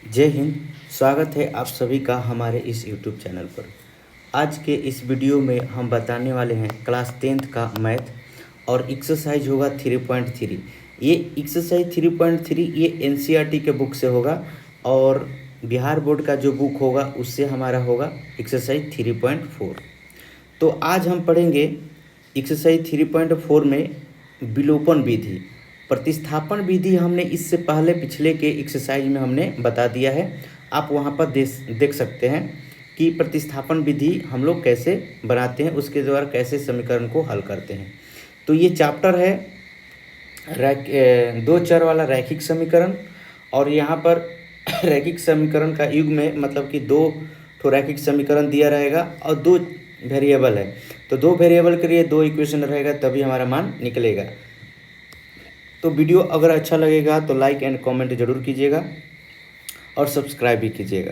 जय हिंद। स्वागत है आप सभी का हमारे इस YouTube चैनल पर। आज के इस वीडियो में हम बताने वाले हैं क्लास 10th का मैथ और एक्सरसाइज होगा 3.3। ये एक्सरसाइज 3.3 ये NCERT के बुक से होगा और बिहार बोर्ड का जो बुक होगा उससे हमारा होगा एक्सरसाइज 3.4। तो आज हम पढ़ेंगे एक्सरसाइज 3.4 में विलोपन विधि। प्रतिस्थापन विधि हमने इससे पहले पिछले के एक्सरसाइज में हमने बता दिया है। आप वहाँ पर देख सकते हैं कि प्रतिस्थापन विधि हम लोग कैसे बनाते हैं, उसके द्वारा कैसे समीकरण को हल करते हैं। तो ये चैप्टर है दो चर वाला रैखिक समीकरण। और यहाँ पर रैखिक समीकरण का युग में मतलब कि दो तो रैखिक समीकरण दिया रहेगा और दो वेरिएबल है, तो दो वेरिएबल के लिए दो इक्वेशन रहेगा तभी हमारा मान निकलेगा। तो वीडियो अगर अच्छा लगेगा तो लाइक एंड कमेंट जरूर कीजिएगा और सब्सक्राइब भी कीजिएगा।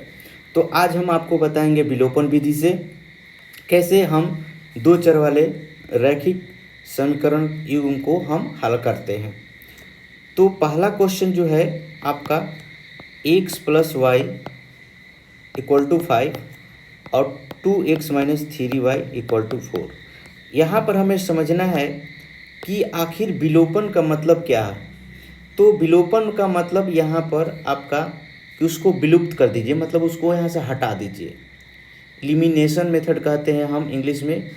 तो आज हम आपको बताएंगे विलोपन विधि से कैसे हम दो चर वाले रैखिक समीकरण युग्म को हम हल करते हैं। तो पहला क्वेश्चन जो है आपका x + y = 5 और 2x - 3y = 4। यहाँ पर हमें समझना है कि आखिर विलोपन का मतलब क्या है। तो विलोपन का मतलब यहाँ पर आपका कि उसको विलुप्त कर दीजिए, मतलब उसको यहाँ से हटा दीजिए। एलिमिनेशन मेथड कहते हैं हम इंग्लिश में,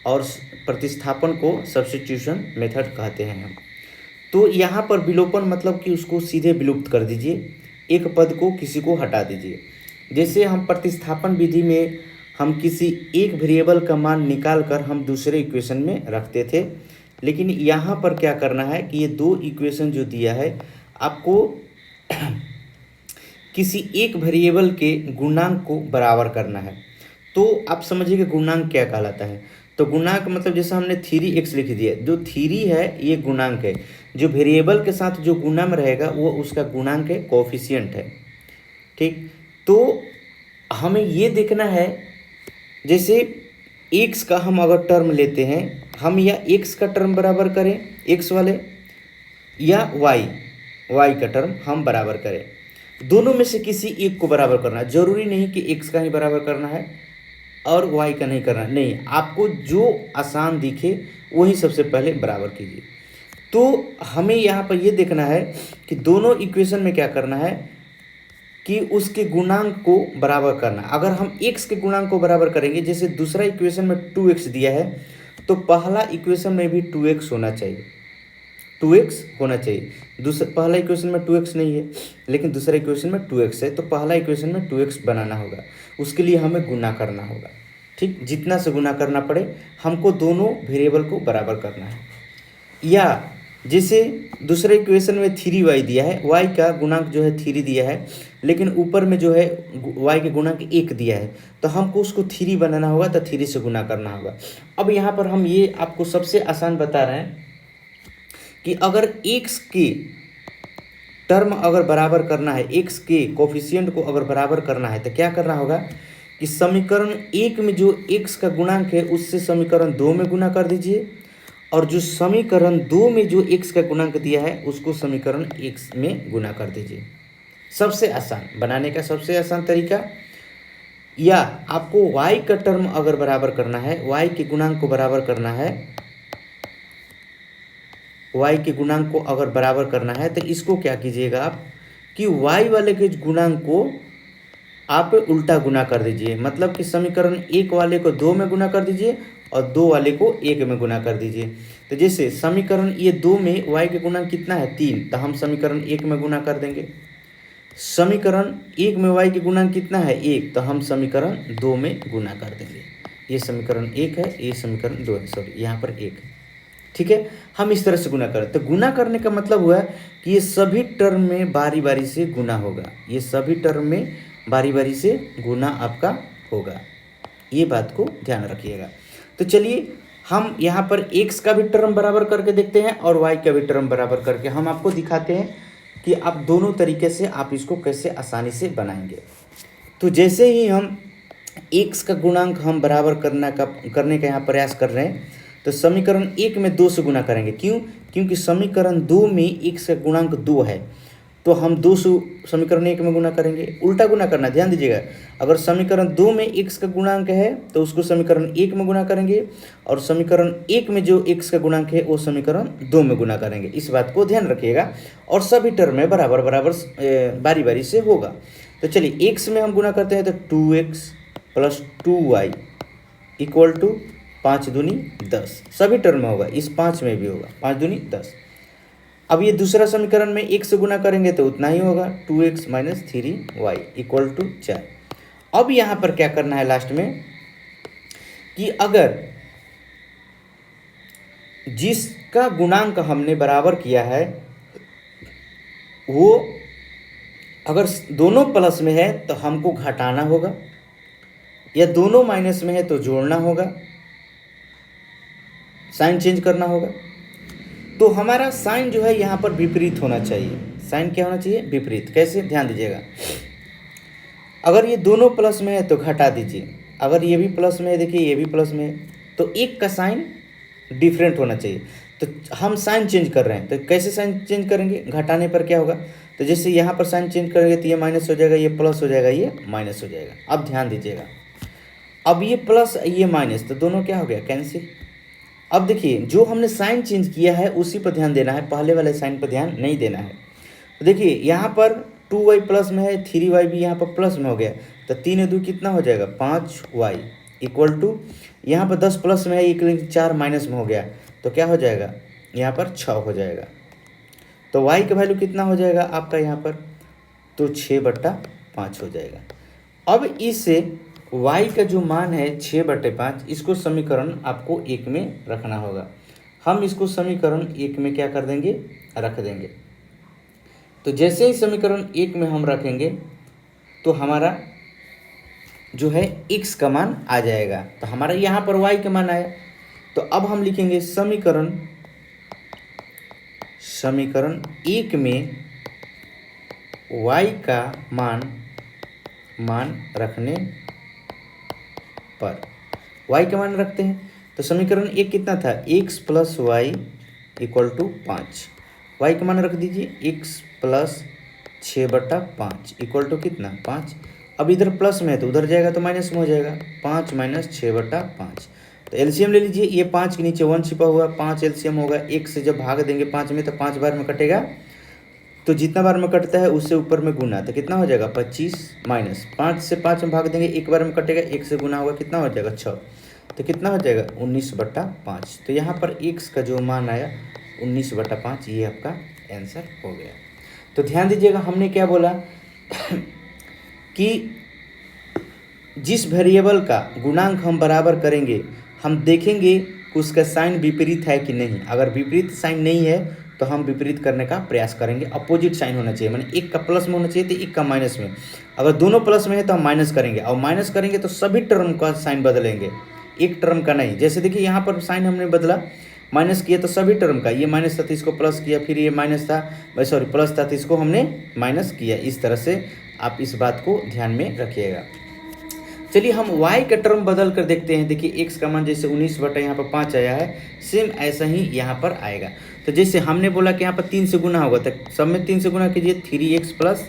और प्रतिस्थापन को सब्स्टिट्यूशन मेथड कहते हैं हम। तो यहाँ पर विलोपन मतलब कि उसको सीधे विलुप्त कर दीजिए, एक पद को किसी को हटा दीजिए। जैसे हम प्रतिस्थापन विधि में हम किसी एक वेरिएबल का मान निकाल कर हम दूसरे इक्वेशन में रखते थे, लेकिन यहाँ पर क्या करना है कि ये दो इक्वेशन जो दिया है आपको किसी एक वेरिएबल के गुणांक को बराबर करना है। तो आप समझिए कि गुणांक क्या कहलाता है। तो गुणांक मतलब जैसे हमने 3x लिख दिया, जो 3 है ये गुणांक है, जो वेरिएबल के साथ जो गुणा में रहेगा वो उसका गुणांक है, कोएफिशिएंट है। ठीक, तो हमें ये देखना है जैसे x का हम अगर टर्म लेते हैं, हम या x का टर्म बराबर करें x वाले, या y का टर्म हम बराबर करें। दोनों में से किसी एक को बराबर करना है। जरूरी नहीं कि x का ही बराबर करना है और y का नहीं करना, नहीं, आपको जो आसान दिखे वही सबसे पहले बराबर कीजिए। तो हमें यहाँ पर ये देखना है कि दोनों इक्वेशन में क्या करना है कि उसके गुणांक को बराबर करना। अगर हम x के गुणांक को बराबर करेंगे, जैसे दूसरा इक्वेशन में 2x दिया है तो पहला इक्वेशन में भी 2x होना चाहिए, 2x होना चाहिए। पहला इक्वेशन में 2x नहीं है लेकिन दूसरा इक्वेशन में 2x है, तो पहला इक्वेशन में 2x बनाना होगा। उसके लिए हमें गुना करना होगा। ठीक, जितना से गुना करना पड़े हमको दोनों वेरिएबल को बराबर करना है। या जैसे दूसरे इक्वेशन में 3y दिया है, y का गुणांक जो है 3 दिया है, लेकिन ऊपर में जो है y के गुणांक 1 दिया है, तो हमको उसको 3 बनाना होगा, तो 3 से गुना करना होगा। अब यहाँ पर हम ये आपको सबसे आसान बता रहे हैं कि अगर x के टर्म अगर बराबर करना है, x के कोफिशिएंट को अगर बराबर करना है, तो क्या करना होगा कि समीकरण 1 में जो x का गुणांक है उससे समीकरण 2 में गुना कर दीजिए, और जो समीकरण 2 में जो x का गुणांक दिया है उसको समीकरण 1 में गुना कर दीजिए। सबसे आसान बनाने का सबसे आसान तरीका। या आपको y का टर्म अगर बराबर करना है, y के गुणांक को बराबर करना है, y के गुणांक को अगर बराबर करना है तो इसको क्या कीजिएगा आप कि y वाले के गुणांक को आप उल्टा गुना कर दीजिए। मतलब कि समीकरण 1 वाले को 2 में गुना कर दीजिए और 2 वाले को 1 में गुना कर दीजिए। तो जैसे समीकरण ये 2 में y के गुणांक कितना है 3, तो हम समीकरण 1 में गुना कर देंगे। समीकरण 1 में y के गुणांक कितना है 1, तो हम समीकरण 2 में गुना कर देंगे। ये समीकरण 1 है, ये समीकरण 2 है, सॉरी यहाँ पर 1 है। ठीक है, हम इस तरह से गुना करें। तो गुना करने का मतलब हुआ कि ये सभी टर्म में बारी बारी से गुना होगा, ये सभी टर्म में बारी बारी से गुना आपका होगा। ये बात को ध्यान रखिएगा। तो चलिए हम यहाँ पर x का भी टर्म बराबर करके देखते हैं और y का भी टर्म बराबर करके हम आपको दिखाते हैं कि आप दोनों तरीके से आप इसको कैसे आसानी से बनाएंगे। तो जैसे ही हम x का गुणांक हम बराबर करने का यहाँ प्रयास कर रहे हैं, तो समीकरण 1 में 2 से गुना करेंगे। क्यों? क्योंकि समीकरण 2 में x का गुणांक 2 है तो हम समीकरण 1 में गुना करेंगे, उल्टा गुना करना, ध्यान दीजिएगा। अगर समीकरण 2 में x का गुणांक है तो उसको समीकरण 1 में गुना करेंगे, और समीकरण 1 में जो x का गुणांक है वो समीकरण 2 में गुना करेंगे। इस बात को ध्यान रखिएगा, और सभी टर्म में बराबर बराबर बारी बारी से होगा। तो चलिए x में हम गुना करते हैं, तो 2x plus 2y equal to 5 दूनी 10, सभी टर्म में होगा, इस 5 में भी होगा, 5 दूनी 10। अब ये दूसरा समीकरण में 1 से गुना करेंगे तो उतना ही होगा, 2x minus 3y equal to 4। अब यहाँ पर क्या करना है लास्ट में, कि अगर जिसका गुणांक हमने बराबर किया है वो अगर दोनों प्लस में है तो हमको घटाना होगा, या दोनों माइनस में है तो जोड़ना होगा, साइन चेंज करना होगा। तो हमारा साइन जो है यहाँ पर विपरीत होना चाहिए। साइन क्या होना चाहिए? विपरीत। कैसे? ध्यान दीजिएगा। अगर ये दोनों प्लस में है तो घटा दीजिए, अगर ये भी प्लस में है, देखिए ये भी प्लस में है, तो एक का साइन डिफरेंट होना चाहिए। तो हम साइन चेंज कर रहे हैं, तो कैसे साइन चेंज करेंगे? घटाने पर क्या होगा? तो जैसे यहाँ पर साइन चेंज करेंगे तो ये माइनस हो जाएगा, ये प्लस हो जाएगा, ये माइनस हो जाएगा। अब ध्यान दीजिएगा, अब ये प्लस ये माइनस, तो दोनों क्या हो गया? कैंसिल। अब देखिए जो हमने साइन चेंज किया है उसी पर ध्यान देना है, पहले वाले साइन पर ध्यान नहीं देना है। तो देखिए यहाँ पर 2y प्लस में है, 3y भी यहाँ पर प्लस में हो गया, तो 3 2 कितना हो जाएगा? 5y इक्वल टू, यहाँ पर 10 प्लस में है, एक 4 माइनस में हो गया, तो क्या हो जाएगा? यहाँ पर 6 हो जाएगा। तो y का वैल्यू कितना हो जाएगा आपका यहाँ पर? तो 6/5 हो जाएगा। अब इससे y का जो मान है 6/5, इसको समीकरण आपको 1 में रखना होगा। हम इसको समीकरण 1 में क्या कर देंगे? रख देंगे। तो जैसे ही समीकरण 1 में हम रखेंगे तो हमारा जो है x का मान आ जाएगा। तो हमारा यहाँ पर y का मान आया, तो अब हम लिखेंगे समीकरण 1 में y का मान रखने पर, y का मान रखते हैं। तो समीकरण 1 कितना था? x plus y equal to 5। y का मान रख दीजिए, x प्लस 6/5 इक्वल टू कितना? 5। अब इधर प्लस में है तो उधर जाएगा तो माइनस में हो जाएगा, 5 माइनस 6/5। तो एलसीएम ले लीजिए, ये 5 के नीचे 1 छिपा हुआ, 5 एलसीएम होगा। 1 से जब भाग देंगे 5 में तो 5 बार में कटेगा, तो जितना बार में कटता है उससे ऊपर में गुना, तो कितना हो जाएगा? 25 माइनस 5 से 5 में भाग देंगे, एक बार में कटेगा, 1 से गुना होगा, कितना हो जाएगा? 6, तो कितना हो जाएगा? 19/5। तो यहाँ पर x का जो मान आया 19/5, ये आपका आंसर हो गया। तो ध्यान दीजिएगा, हमने क्या बोला कि जिस वेरिएबल का गुणांक हम बराबर करेंगे, हम देखेंगे कि उसका साइन विपरीत है कि नहीं। अगर विपरीत साइन नहीं है तो हम विपरीत करने का प्रयास करेंगे। अपोजिट साइन होना चाहिए, माने एक का प्लस में होना चाहिए तो एक का माइनस में। अगर दोनों प्लस में है तो हम माइनस करेंगे, और माइनस करेंगे तो सभी टर्म का साइन बदलेंगे, एक टर्म का नहीं। जैसे देखिए यहाँ पर साइन हमने बदला, माइनस किया तो सभी टर्म का, ये माइनस था तो इसको प्लस किया, फिर ये माइनस था, सॉरी प्लस था तो इसको हमने माइनस किया। इस तरह से आप इस बात को ध्यान में रखिएगा। चलिए हम y का टर्म बदल कर देखते हैं। देखिए x का मान जैसे 19 यहाँ पर 5 आया है, सेम ऐसा ही यहाँ पर आएगा। तो जैसे हमने बोला कि यहाँ पर 3 से गुना होगा, तो सब में 3 से गुना कीजिए, 3x plus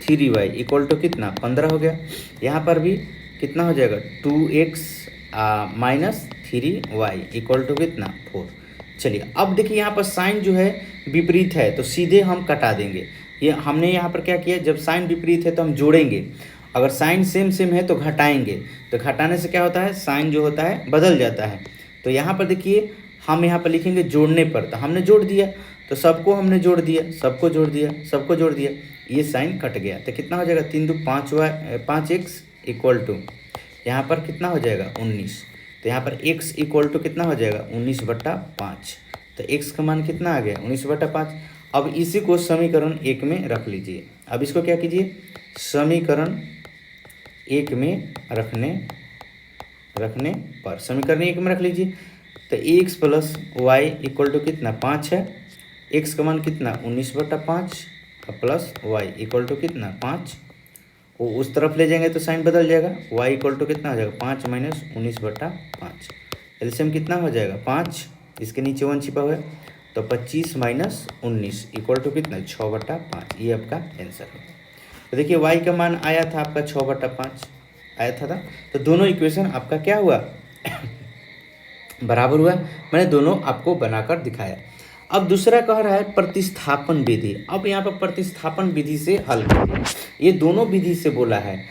3y equal to कितना? 15 हो गया। यहाँ पर भी कितना हो जाएगा? 2x minus 3y equal to कितना? 4। चलिए अब देखिए यहाँ पर साइन जो है विपरीत है, तो सीधे हम कटा देंगे। ये हमने यहाँ पर क्या किया, जब साइन विपरीत है तो हम जोड़ेंगे, अगर साइन सेम सेम है तो घटाएंगे। तो घटाने से क्या होता है? साइन जो होता है बदल जाता है। तो यहाँ पर देखिए हम यहाँ पर लिखेंगे जोड़ने पर, तो हमने जोड़ दिया, तो सबको हमने जोड़ दिया, सबको जोड़ दिया, सबको जोड़ दिया, ये साइन कट गया। तो कितना हो जाएगा? 3 2 5x इक्वल टू यहाँ पर कितना हो जाएगा? 19। तो यहाँ पर x इक्वल टू कितना हो जाएगा? 19/5। तो x का मान कितना आ गया? 19/5। अब इसी को समीकरण 1 में रख लीजिए। अब इसको क्या कीजिए? समीकरण 1 में रखने पर, समीकरण 1 में रख लीजिए। तो x plus y equal to कितना? 5 है। x का मान कितना? 19/5 प्लस वाई इक्वल टू कितना? 5। वो उस तरफ ले जाएंगे तो साइन बदल जाएगा, y इक्वल टू कितना हो जाएगा? 5 माइनस 19/5। एलसीएम कितना हो जाएगा? 5, इसके नीचे 1 छिपा हुआ है, तो 25 माइनस 19 इक्वल टू कितना 6/5, ये आपका आंसर है। तो देखिए y का मान आया था आपका 6/5 आया था। तो दोनों इक्वेशन आपका क्या हुआ बराबर हुआ। मैंने दोनों आपको बनाकर दिखाया। अब दूसरा कह रहा है प्रतिस्थापन विधि। अब यहाँ पर प्रतिस्थापन विधि से हल कीजिए, ये दोनों विधि से बोला है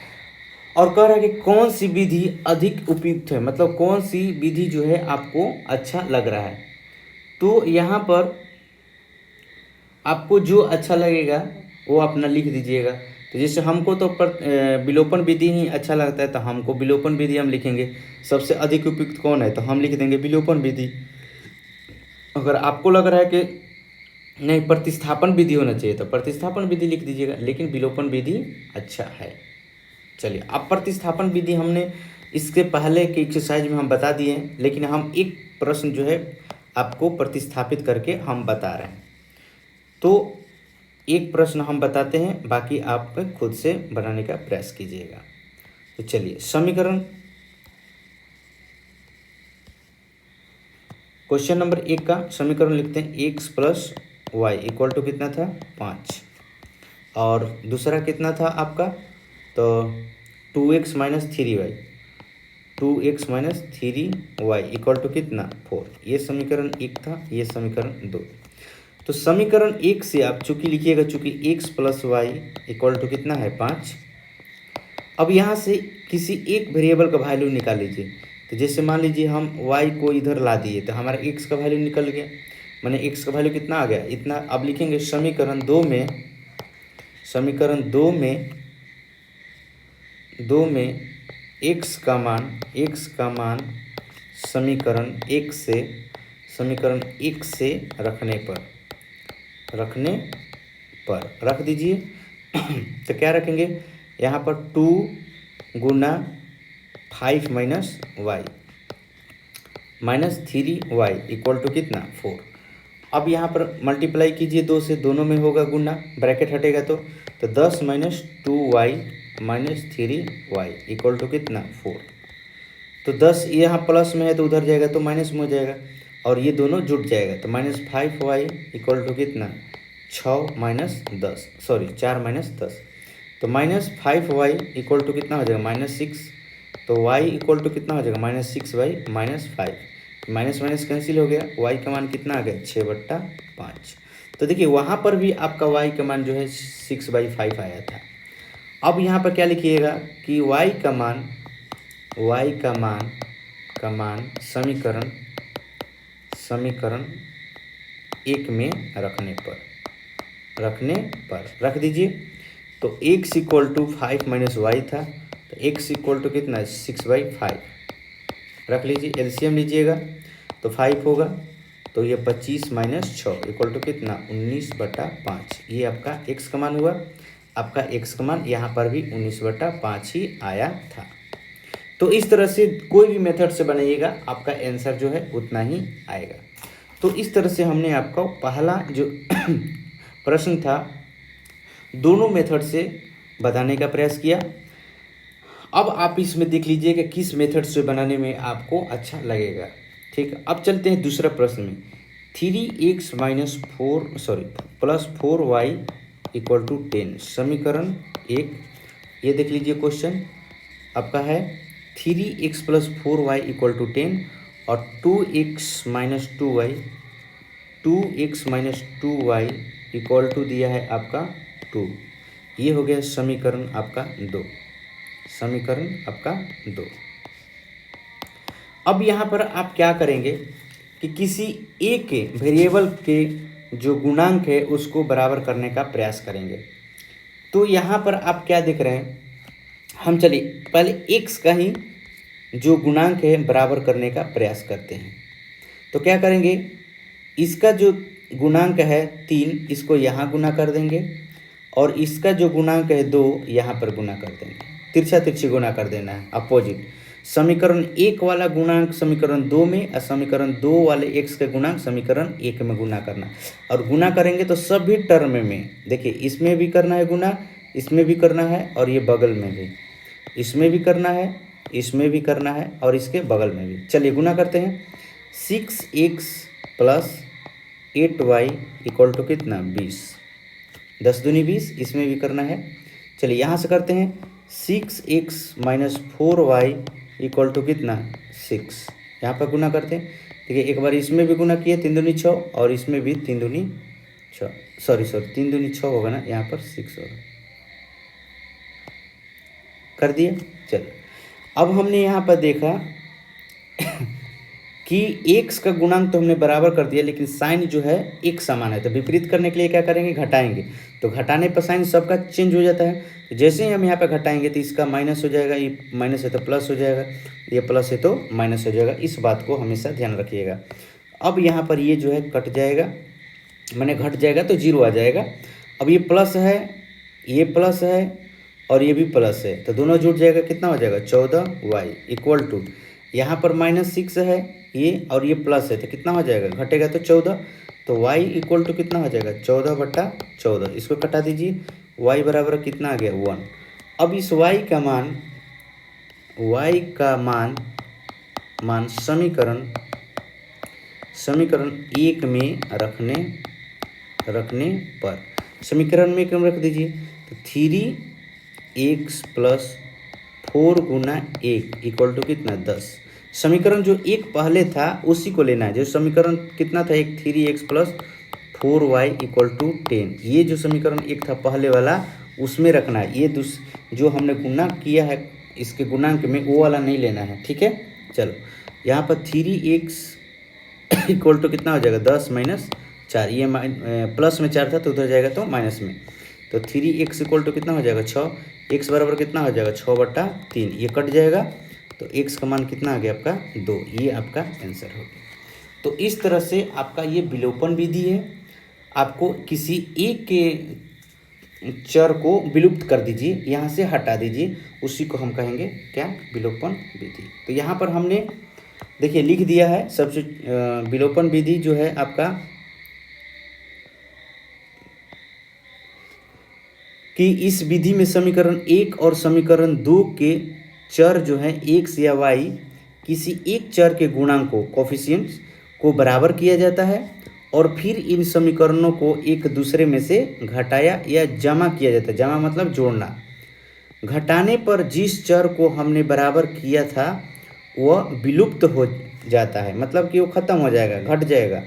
और कह रहा है कि कौन सी विधि अधिक उपयुक्त है, मतलब कौन सी विधि जो है आपको अच्छा लग रहा है। तो यहाँ पर आपको जो अच्छा लगेगा वो अपना लिख दीजिएगा। तो जैसे हमको तो विलोपन विधि ही अच्छा लगता है, तो हमको विलोपन विधि हम लिखेंगे। सबसे अधिक उपयुक्त कौन है, तो हम लिख देंगे विलोपन विधि। अगर आपको लग रहा है कि नहीं प्रतिस्थापन विधि होना चाहिए, तो प्रतिस्थापन विधि लिख दीजिएगा, लेकिन विलोपन विधि अच्छा है। चलिए, अब प्रतिस्थापन विधि हमने इसके पहले के एक्सरसाइज में हम बता दिए हैं, लेकिन हम एक प्रश्न जो है आपको प्रतिस्थापित करके हम बता रहे हैं। तो एक प्रश्न हम बताते हैं, बाकी आप खुद से बनाने का प्रयास कीजिएगा। तो चलिए, समीकरण क्वेश्चन नंबर 1 का समीकरण लिखते हैं। x plus y equal to कितना था 5, और दूसरा कितना था आपका, तो 2x minus 3y, 2x minus 3y equal to कितना 4। ये समीकरण 1 था, ये समीकरण 2। तो समीकरण 1 से आप चूंकि लिखिएगा, चूंकि x plus y equal to कितना है 5। अब यहाँ से किसी एक वेरिएबल का वैल्यू निकाल लीजिए। तो जैसे मान लीजिए हम y को इधर ला दिए, तो हमारा x का वैल्यू निकल गया, माने x का वैल्यू कितना आ गया इतना। अब लिखेंगे समीकरण 2 में, समीकरण 2 में x का मान समीकरण 1 से रखने पर रख दीजिए। तो क्या रखेंगे यहाँ पर 2 गुना 5 minus y minus 3y equal to कितना 4। अब यहाँ पर मल्टीप्लाई कीजिए 2 से, दोनों में होगा गुना, ब्रैकेट हटेगा तो 10 minus 2y minus 3y equal to कितना 4। तो 10 यहाँ प्लस में है तो उधर जाएगा तो माइनस में हो जाएगा, और ये दोनों जुट जाएगा। तो माइनस 5y इक्वल टू कितना 6 माइनस 10, सॉरी 4 माइनस 10। तो माइनस 5y इक्वल टू कितना हो जाएगा माइनस 6। तो y इक्वल टू कितना हो जाएगा minus 6y minus 5, minus minus cancel हो गया, y का मान कितना आ गया 6/5। तो देखिए वहाँ पर भी आपका y का मान जो है 6/5 आया था। अब यहाँ पर क्या लिखिएगा कि y का मान समीकरण 1 में रखने पर रख दीजिए। तो x equal to 5 minus y था, तो x इक्वल टू कितना 6/5 रख लीजिए। एलसीएम लीजिएगा तो 5 होगा, तो ये 25 माइनस 6 इक्वल टू कितना 19/5। ये आपका x का मान हुआ। आपका x का मान यहाँ पर भी 19/5 ही आया था। तो इस तरह से कोई भी मेथड से बनाइएगा, आपका आंसर जो है उतना ही आएगा। तो इस तरह से हमने आपका पहला जो प्रश्न था दोनों मेथड से बताने का प्रयास किया। अब आप इसमें देख लीजिए कि किस मेथड से बनाने में आपको अच्छा लगेगा। ठीक, अब चलते हैं दूसरा प्रश्न में। 3x minus 4 sorry plus 4y equal to 10 समीकरण 1। ये देख लीजिए क्वेश्चन आपका है 3x plus 4y equal to 10 और 2x minus 2y equal to दिया है आपका 2। ये हो गया समीकरण आपका 2। अब यहाँ पर आप क्या करेंगे कि किसी एक वेरिएबल के जो गुणांक है उसको बराबर करने का प्रयास करेंगे। तो यहाँ पर आप क्या देख रहे हैं, हम चलिए पहले x का ही जो गुणांक है बराबर करने का प्रयास करते हैं। तो क्या करेंगे, इसका जो गुणांक है 3 इसको यहाँ गुना कर देंगे, और इसका जो गुणांक है 2 यहाँ पर गुना कर देंगे। तिरछा तिरछी गुना कर देना है, अपोजिट। समीकरण 1 वाला गुणांक समीकरण 2 में और समीकरण 2 वाले x के गुणांक समीकरण 1 में गुना करना। और गुना करेंगे तो सभी टर्म में देखिए, इसमें भी करना है गुना, इसमें भी करना है, और ये बगल में भी इसमें भी करना है, इसमें भी करना है, और इसके बगल में भी। चलिए गुना करते हैं। 6x plus 8y equal to कितना 20, 10 दूनी 20, इसमें भी करना है। चलिए यहाँ से करते हैं 6x minus 4y equal to कितना 6, यहाँ पर गुना करते हैं। देखिए एक बार इसमें भी गुना किए 3 दूनी 6 और इसमें भी 3 दूनी 6, सॉरी 3 दूनी 6 होगा ना, यहाँ पर 6 होगा, कर दिए। चलो अब हमने यहाँ पर देखा कि x का गुणांक तो हमने बराबर कर दिया, लेकिन साइन जो है एक समान है, तो विपरीत करने के लिए क्या करेंगे, घटाएंगे। तो घटाने पर साइन सबका चेंज हो जाता है। तो जैसे ही हम यहाँ पे घटाएंगे तो इसका माइनस हो जाएगा, ये माइनस है तो प्लस हो जाएगा, ये प्लस है तो माइनस हो जाएगा। इस बात को हमेशा ध्यान रखिएगा। अब यहाँ पर ये जो है कट जाएगा, मैंने घट जाएगा तो 0 आ जाएगा। अब ये प्लस है, ये प्लस है और ये भी प्लस है, तो दोनों जुड़ जाएगा, कितना हो जाएगा 14y इक्वल टू, यहाँ पर -6 है ये और ये प्लस है, तो कितना हो जाएगा, घटेगा तो 14, तो y इक्वल टू कितना हो जाएगा 14/14। इसको कटा दीजिए, y बराबर कितना आ गया 1। अब इस y का मान समीकरण 1 में रखने पर समीकरण में क्यों रख दीजिए, तो 3x + 4 × 1 इक्वल टू कितना 10। समीकरण जो एक पहले था उसी को लेना है। जो समीकरण कितना था, एक 3x + 4y इक्वल टू 10, ये जो समीकरण एक था पहले वाला उसमें रखना है। ये जो हमने गुणा किया है इसके गुणांक में वो वाला नहीं लेना है, ठीक है। चलो यहाँ पर 3x इक्वल टू कितना हो जाएगा 10 - 4, ये प्लस में 4 था तो उधर जाएगा तो माइनस में, तो 3x इक्वल टू कितना हो जाएगा 6, x बराबर कितना हो जाएगा 6/3, ये कट जाएगा तो x का मान कितना आ गया आपका 2, ये आपका आंसर हो गया। तो इस तरह से आपका ये विलोपन विधि है। आपको किसी एक के चर को विलुप्त कर दीजिए, यहाँ से हटा दीजिए, उसी को हम कहेंगे क्या, विलोपन विधि। तो यहाँ पर हमने देखिए लिख दिया है सबसे विलोपन विधि जो है आपका कि इस विधि में समीकरण 1 और समीकरण 2 के चर जो है x या y किसी एक चर के गुणांकों कोफिशिएंट्स को बराबर किया जाता है और फिर इन समीकरणों को एक दूसरे में से घटाया या जमा किया जाता है। जमा मतलब जोड़ना। घटाने पर जिस चर को हमने बराबर किया था वह विलुप्त हो जाता है, मतलब कि वो खत्म हो जाएगा, घट जाएगा,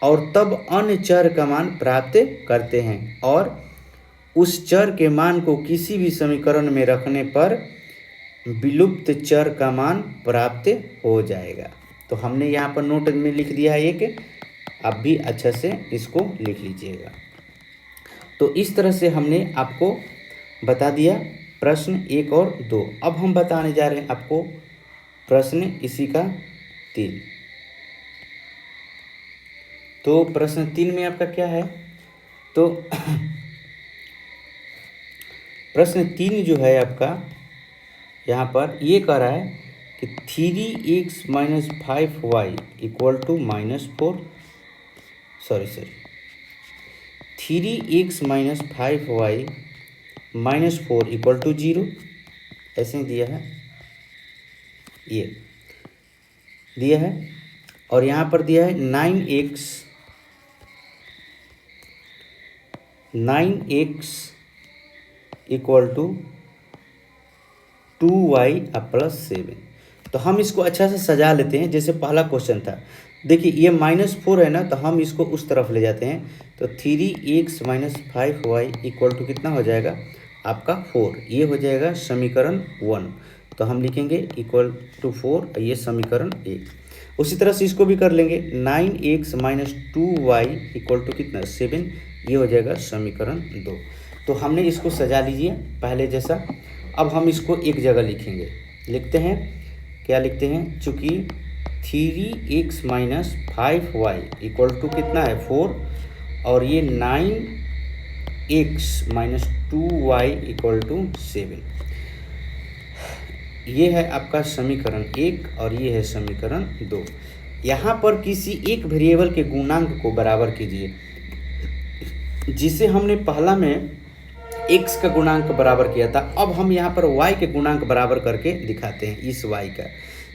और तब अन्य चर का मान प्राप्त करते हैं और उस चर के मान को किसी भी समीकरण में रखने पर विलुप्त चर का मान प्राप्त हो जाएगा। तो हमने यहाँ पर नोट में लिख दिया है एक, आप भी अच्छा से इसको लिख लीजिएगा। तो इस तरह से हमने आपको बता दिया प्रश्न 1 और 2। अब हम बताने जा रहे हैं आपको प्रश्न इसी का 3। तो प्रश्न 3 में आपका क्या है, तो प्रश्न 3 जो है आपका यहाँ पर ये कह रहा है कि 3x - 5y equal to -4, 3x - 5y -4 equal to 0, ऐसे ही दिया है, ये दिया है। और यहाँ पर दिया है 9x इक्वल टू 2y + 7। तो हम इसको अच्छा से सजा लेते हैं, जैसे पहला क्वेश्चन था। देखिए ये -4 है ना, तो हम इसको उस तरफ ले जाते हैं, तो 3x - 5y इक्वल टू कितना हो जाएगा आपका 4, ये हो जाएगा समीकरण 1। तो हम लिखेंगे इक्वल टू 4, ये समीकरण 1। उसी तरह से इसको भी कर लेंगे, 9x - 2y इक्वल टू कितना 7, ये हो जाएगा समीकरण 2। तो हमने इसको सजा लीजिए पहले जैसा। अब हम इसको एक जगह लिखेंगे, लिखते हैं, क्या लिखते हैं, चूँकि 3x - 5y इक्वल टू कितना है 4 और ये 9x - 2y इक्वल टू 7, ये है आपका समीकरण 1 और ये है समीकरण 2। यहाँ पर किसी एक वेरिएबल के गुणांक को बराबर कीजिए, जिसे हमने पहला में x का गुणांक बराबर किया था। अब हम यहाँ पर y के गुणांक बराबर करके दिखाते हैं इस y का।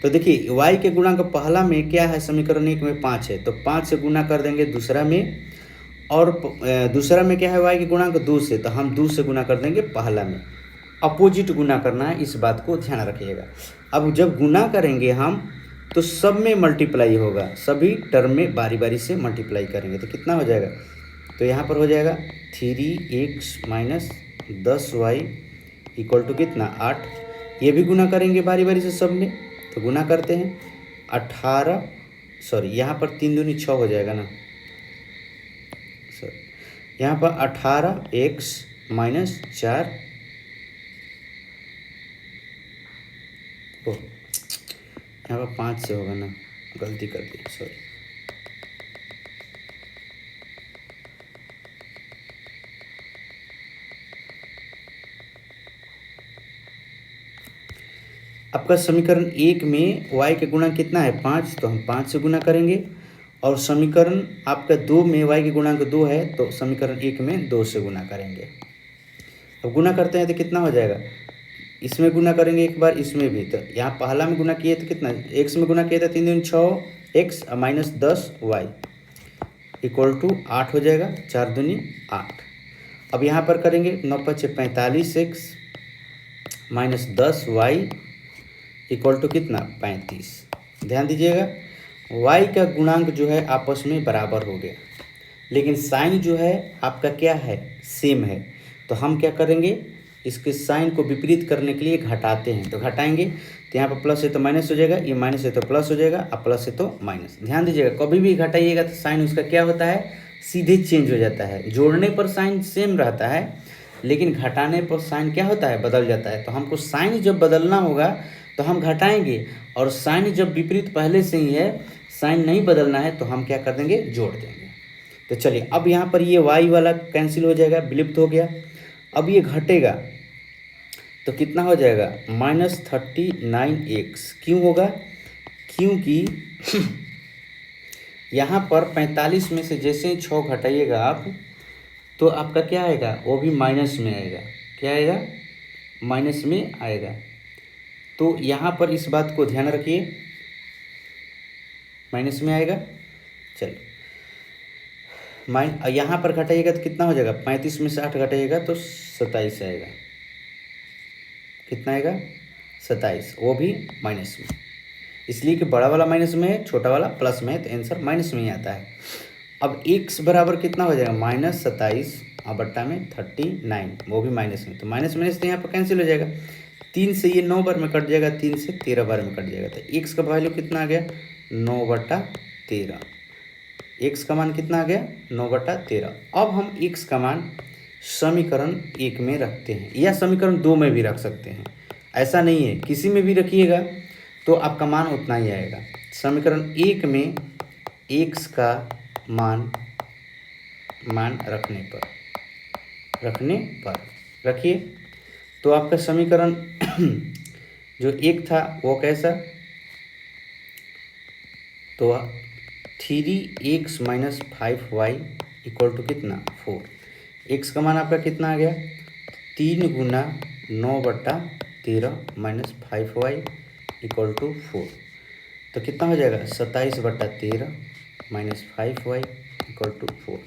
तो देखिए y के गुणांक पहला में क्या है, समीकरण 1 में 5 है, तो 5 से गुना कर देंगे दूसरा में, और दूसरा में क्या है y के गुणांक 2 से, तो हम 2 से गुना कर देंगे पहला में। अपोजिट गुना करना है, इस बात को ध्यान रखिएगा। अब जब गुना करेंगे हम तो सब में मल्टीप्लाई होगा, सभी टर्म में बारी बारी से मल्टीप्लाई करेंगे, तो कितना हो जाएगा, तो यहाँ पर हो जाएगा 3x minus 10y equal to कितना 8। ये भी गुना करेंगे बारी बारी से सब में, तो गुना करते हैं 18, सॉरी यहाँ पर 3 दूनी 6 हो जाएगा ना, सॉरी यहाँ पर 18x माइनस 4, यहाँ पर 5 से होगा ना, गलती कर दी, सॉरी। आपका समीकरण 1 में y के गुणांक कितना है 5, तो हम 5 से गुना करेंगे, और समीकरण आपका 2 में y के गुणांक 2 है, तो समीकरण 1 में 2 से गुना करेंगे। अब गुना करते हैं तो कितना हो जाएगा, इसमें गुना करेंगे एक बार, इसमें भी, तो यहाँ पहला में गुना किए तो कितना, x में गुना किए तो 3 दूनी 6x minus 10y equal to 8 हो जाएगा, 4 दूनी 8। अब यहाँ पर करेंगे 9 × 5 = 45x minus 10y equal to कितना 35। ध्यान दीजिएगा y का गुणांक जो है आपस में बराबर हो गया, लेकिन साइन जो है आपका क्या है, सेम है, तो हम क्या करेंगे, इसके साइन को विपरीत करने के लिए घटाते हैं, तो घटाएंगे तो यहाँ पर प्लस है तो माइनस हो जाएगा, ये माइनस है तो प्लस हो जाएगा, अब प्लस है तो माइनस। ध्यान दीजिएगा कभी भी घटाइएगा तो साइन उसका क्या होता है, सीधे चेंज हो जाता है। जोड़ने पर साइन सेम रहता है, लेकिन घटाने पर साइन क्या होता है, बदल जाता है। तो हमको साइन जब बदलना होगा तो हम घटाएंगे, और साइन जब विपरीत पहले से ही है, साइन नहीं बदलना है, तो हम क्या कर देंगे, जोड़ देंगे। तो चलिए अब यहाँ पर ये y वाला कैंसिल हो जाएगा, विलुप्त हो गया। अब ये घटेगा तो कितना हो जाएगा -39x। क्यों होगा, क्योंकि यहाँ पर 45 में से जैसे ही 6 घटाइएगा आप, तो आपका क्या आएगा, वो भी माइनस में आएगा। क्या आएगा, माइनस में आएगा। तो यहाँ पर इस बात को ध्यान रखिए, माइनस में आएगा। चलिए यहाँ पर घटाइएगा तो कितना हो जाएगा, 35 में से 8 घटाइएगा तो 27 आएगा। कितना आएगा, 27, वो भी माइनस में, इसलिए कि बड़ा वाला माइनस में है, छोटा वाला प्लस में है, तो आंसर माइनस में ही आता है। अब x बराबर कितना हो जाएगा, -27 और बट्टा में 39, वो भी माइनस में, तो माइनस माइनस तो यहाँ पर कैंसिल हो जाएगा। 3 से ये 9 बार में कट जाएगा, 3 से 13 बार में कट जाएगा, तो x का वैल्यू कितना आ गया, 9/13। x का मान कितना आ गया, 9/13। अब हम x का मान समीकरण 1 में रखते हैं, या समीकरण 2 में भी रख सकते हैं, ऐसा नहीं है, किसी में भी रखिएगा तो आपका मान उतना ही आएगा। समीकरण 1 में x का मान रखने पर रखिए, तो आपका समीकरण जो 1 था वो कैसा, तो 3x minus 5y equal to कितना 4। x का मान आपका कितना आ गया, 3 गुना 9/13 माइनस 5y इक्वल टू 4, तो कितना हो जाएगा 27/13 माइनस 5y इक्वल टू 4।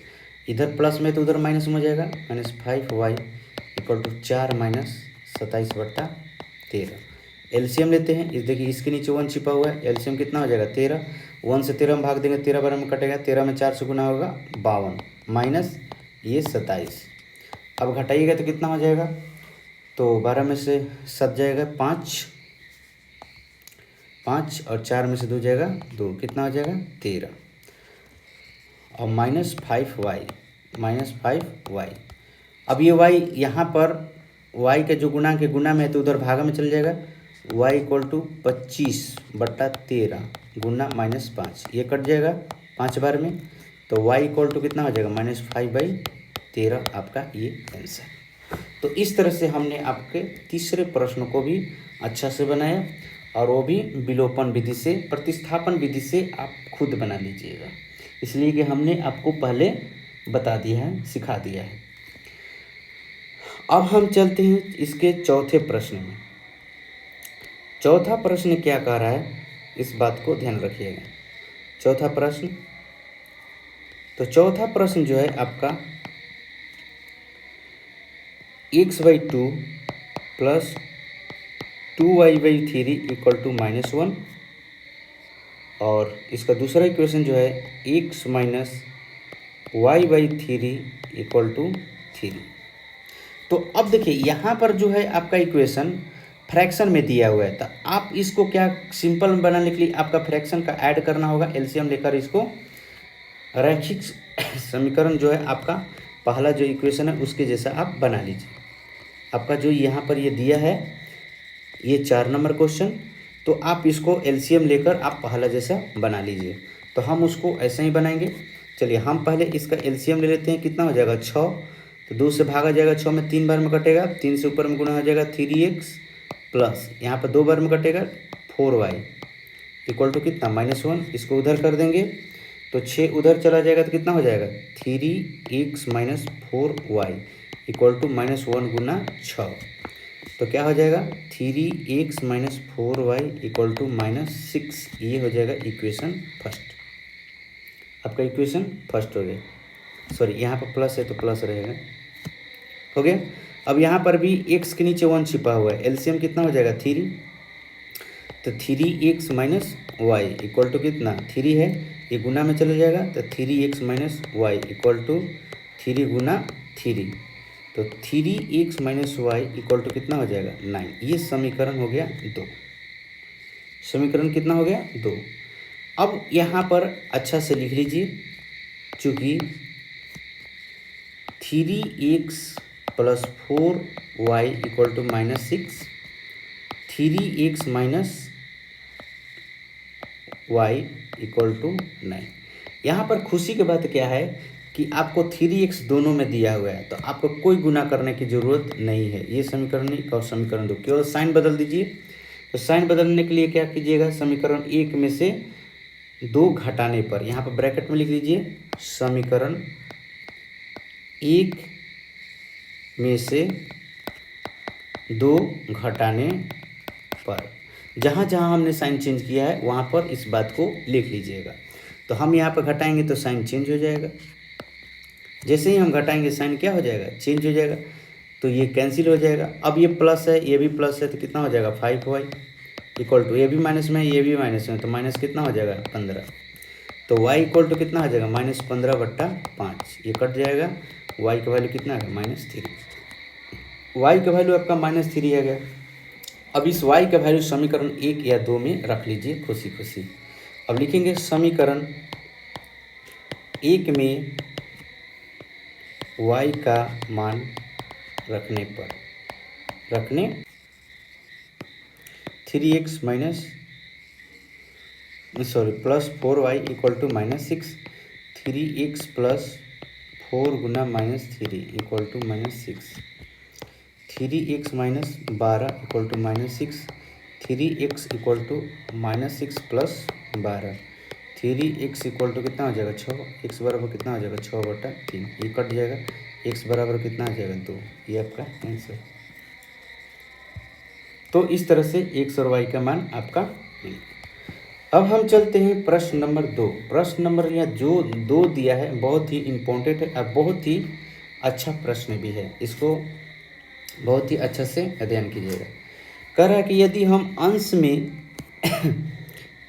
इधर प्लस में तो उधर माइनस में हो जाएगा, -5y equal to 4 minus 27/13। LCM लेते हैं, इस देखिए इसके नीचे 1 छिपा हुआ है, एलसीएम कितना हो जाएगा 13, 1 से 13 में भाग देंगे, 13 बार में कटेगा, 13 में 4 से गुना होगा 52 माइनस ये 27। अब घटाइएगा तो कितना हो जाएगा, तो 12 में से 7 जाएगा 5 और 4 में से 2 जाएगा 2, कितना हो जाएगा 13, और -5y। अब ये y यहाँ पर y के जो गुणांक है गुना में है, तो उधर भागा में चल जाएगा, y इक्वल टू 25/13 गुना -5, ये कट जाएगा 5 बार में, तो y इक्वल टू कितना हो जाएगा -5/13, आपका ये आंसर। तो इस तरह से हमने आपके तीसरे प्रश्न को भी अच्छा से बनाया, और वो भी विलोपन विधि से, प्रतिस्थापन विधि से आप खुद बना लीजिएगा, इसलिए कि हमने आपको पहले बता दिया है, सिखा दिया है। अब हम चलते हैं इसके चौथे प्रश्न में। चौथा प्रश्न क्या कह रहा है, इस बात को ध्यान रखिएगा। चौथा प्रश्न, तो चौथा प्रश्न जो है आपका x/2 plus 2y/3 equal to -1, और इसका दूसरा इक्वेशन जो है x minus y/3 equal to 3। तो अब देखिए यहाँ पर जो है आपका इक्वेशन फ्रैक्शन में दिया हुआ है, तो आप इसको क्या सिंपल बनाने के लिए आपका फ्रैक्शन का ऐड करना होगा, एलसीएम लेकर इसको रैखिक समीकरण जो है आपका पहला जो इक्वेशन है उसके जैसा आप बना लीजिए। आपका जो यहाँ पर ये दिया है ये 4 नंबर क्वेश्चन, तो आप इसको एलसीएम लेकर आप पहला जैसा बना लीजिए। तो हम उसको ऐसे ही बनाएंगे। चलिए हम पहले इसका एलसीएम ले लेते हैं। कितना हो जाएगा 6, तो 2 से भागा जाएगा, 6 में 3 बार में कटेगा, 3 से ऊपर में गुणा हो जाएगा 3x प्लस यहाँ पर 2 बार में कटेगा 4y इक्वल टू कितना -1। इसको उधर कर देंगे तो 6 उधर चला जाएगा तो कितना हो जाएगा 3x minus 4y equal to -1 गुना 6। तो क्या हो जाएगा 3x minus 4y equal to -6। ये हो जाएगा इक्वेशन फर्स्ट, आपका इक्वेशन फर्स्ट हो गया। सॉरी यहाँ पर प्लस है तो प्लस रहेगा, हो गया। अब यहाँ पर भी x के नीचे 1 छिपा हुआ है, एलसीएम कितना हो जाएगा 3, तो 3x minus y equal to कितना 3 है, ये गुना में चला जाएगा तो 3x minus y equal to 3 गुना 3, तो 3x minus y equal to कितना हो जाएगा 9। ये समीकरण हो गया 2। समीकरण कितना हो गया 2। अब यहाँ पर अच्छा से लिख लीजिए, चूँकि 3x plus 4y equal to -6, 3x minus y equal to 9। यहाँ पर खुशी की बात क्या है कि आपको 3x दोनों में दिया हुआ है, तो आपको कोई गुना करने की ज़रूरत नहीं है। ये समीकरण 1 और समीकरण 2, केवल साइन बदल दीजिए। तो साइन बदलने के लिए क्या कीजिएगा, समीकरण 1 में से 2 घटाने पर यहाँ पर ब्रैकेट में लिख लीजिए समीकरण 1 में से 2 घटाने पर, जहाँ जहाँ हमने साइन चेंज किया है वहाँ पर इस बात को लिख लीजिएगा। तो हम यहाँ पर घटाएंगे तो साइन चेंज हो जाएगा, जैसे ही हम घटाएंगे साइन क्या हो जाएगा चेंज हो जाएगा, तो ये कैंसिल हो जाएगा। अब ये प्लस है ये भी प्लस है तो कितना हो जाएगा 5y इक्वल टू, ये भी माइनस में ये भी माइनस में, तो माइनस कितना हो जाएगा 15, तो y इक्वल टू कितना हो जाएगा -15/5, ये कट जाएगा। y का वैल्यू कितना है -3, y का वैल्यू आपका -3 आ गया। अब इस y का वैल्यू समीकरण 1 या 2 में रख लीजिए खुशी खुशी। अब लिखेंगे समीकरण 1 में y का मान रखने पर, रखने 3x minus plus 4y equal to -6, 3x plus 4 गुना -3 equal to -6, 3x minus 12 equal to -6, 3x equal to -6 plus 12, 3x equal to कितना हो जाएगा 6, x बराबर कितना हो जाएगा 6/3, ये कट जाएगा, x बराबर कितना हो जाएगा 2। ये आपका आंसर। तो इस तरह से x और y का मान आपका मिल गया। अब हम चलते हैं प्रश्न नंबर 2। प्रश्न नंबर यहाँ जो 2 दिया है बहुत ही इम्पोर्टेंट है और बहुत ही अच्छा प्रश्न भी है, इसको बहुत ही अच्छा से अध्ययन कीजिएगा। कह रहा है कि यदि हम अंश में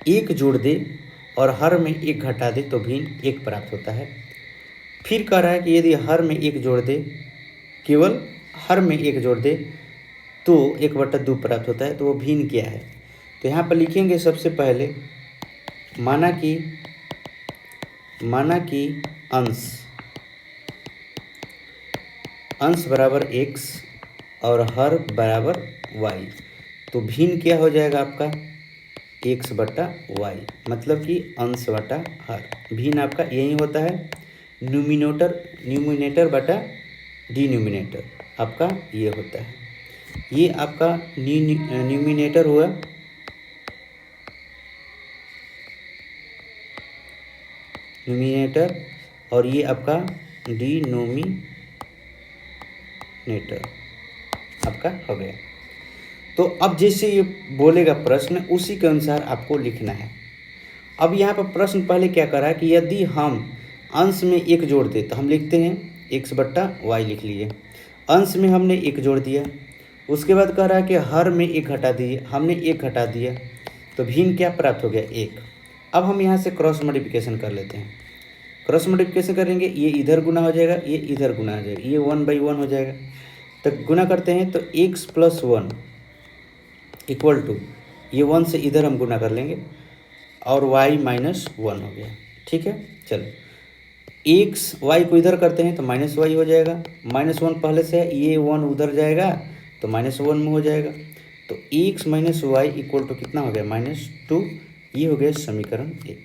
1 जोड़ दें और हर में 1 घटा दें तो भिन्न 1 प्राप्त होता है। फिर कह रहा है कि यदि हर में 1 जोड़ दें, केवल हर में 1 जोड़ दें तो 1/2 प्राप्त होता है। तो वो भिन्न क्या है, तो यहाँ पर लिखेंगे सबसे पहले माना कि अंश बराबर x और हर बराबर y, तो भिन्न क्या हो जाएगा आपका x/y, मतलब कि अंश बटा हर। भिन्न आपका यही होता है न्यूमिनेटर बटा डिनोमिनेटर, आपका ये होता है। ये आपका न्यूमिनेटर हुआ, न्यूमिनेटर, और ये आपका डिनोमिनेटर आपका हो गया। तो अब जैसे ये बोलेगा प्रश्न, उसी के अनुसार आपको लिखना है। अब यहाँ पर प्रश्न पहले क्या करा है कि यदि हम अंश में एक जोड़ दें तो हम लिखते हैं x बट्टा वाई लिख लीजिए। अंश में हमने एक जोड़ दिया, उसके बाद कह रहा है कि हर में एक घटा दिए, हमने एक घटा दिया, तो भिन्न क्या प्राप्त हो गया, एक। अब हम यहाँ से क्रॉस मल्टीप्लिकेशन कर लेते हैं। क्रॉस मल्टीप्लिकेशन करेंगे, ये इधर गुना हो जाएगा, ये इधर गुना हो जाएगा, ये 1/1 हो जाएगा। तो गुना करते हैं तो x + 1 इक्वल टू, ये 1 से इधर हम गुना कर लेंगे और y - 1 हो गया। ठीक है, चलो x y को इधर करते हैं तो -y हो जाएगा, -1 पहले से है, ये 1 उधर जाएगा तो -1 में हो जाएगा। तो x - y इक्वल टू कितना हो गया, -2। ये हो गया समीकरण 1।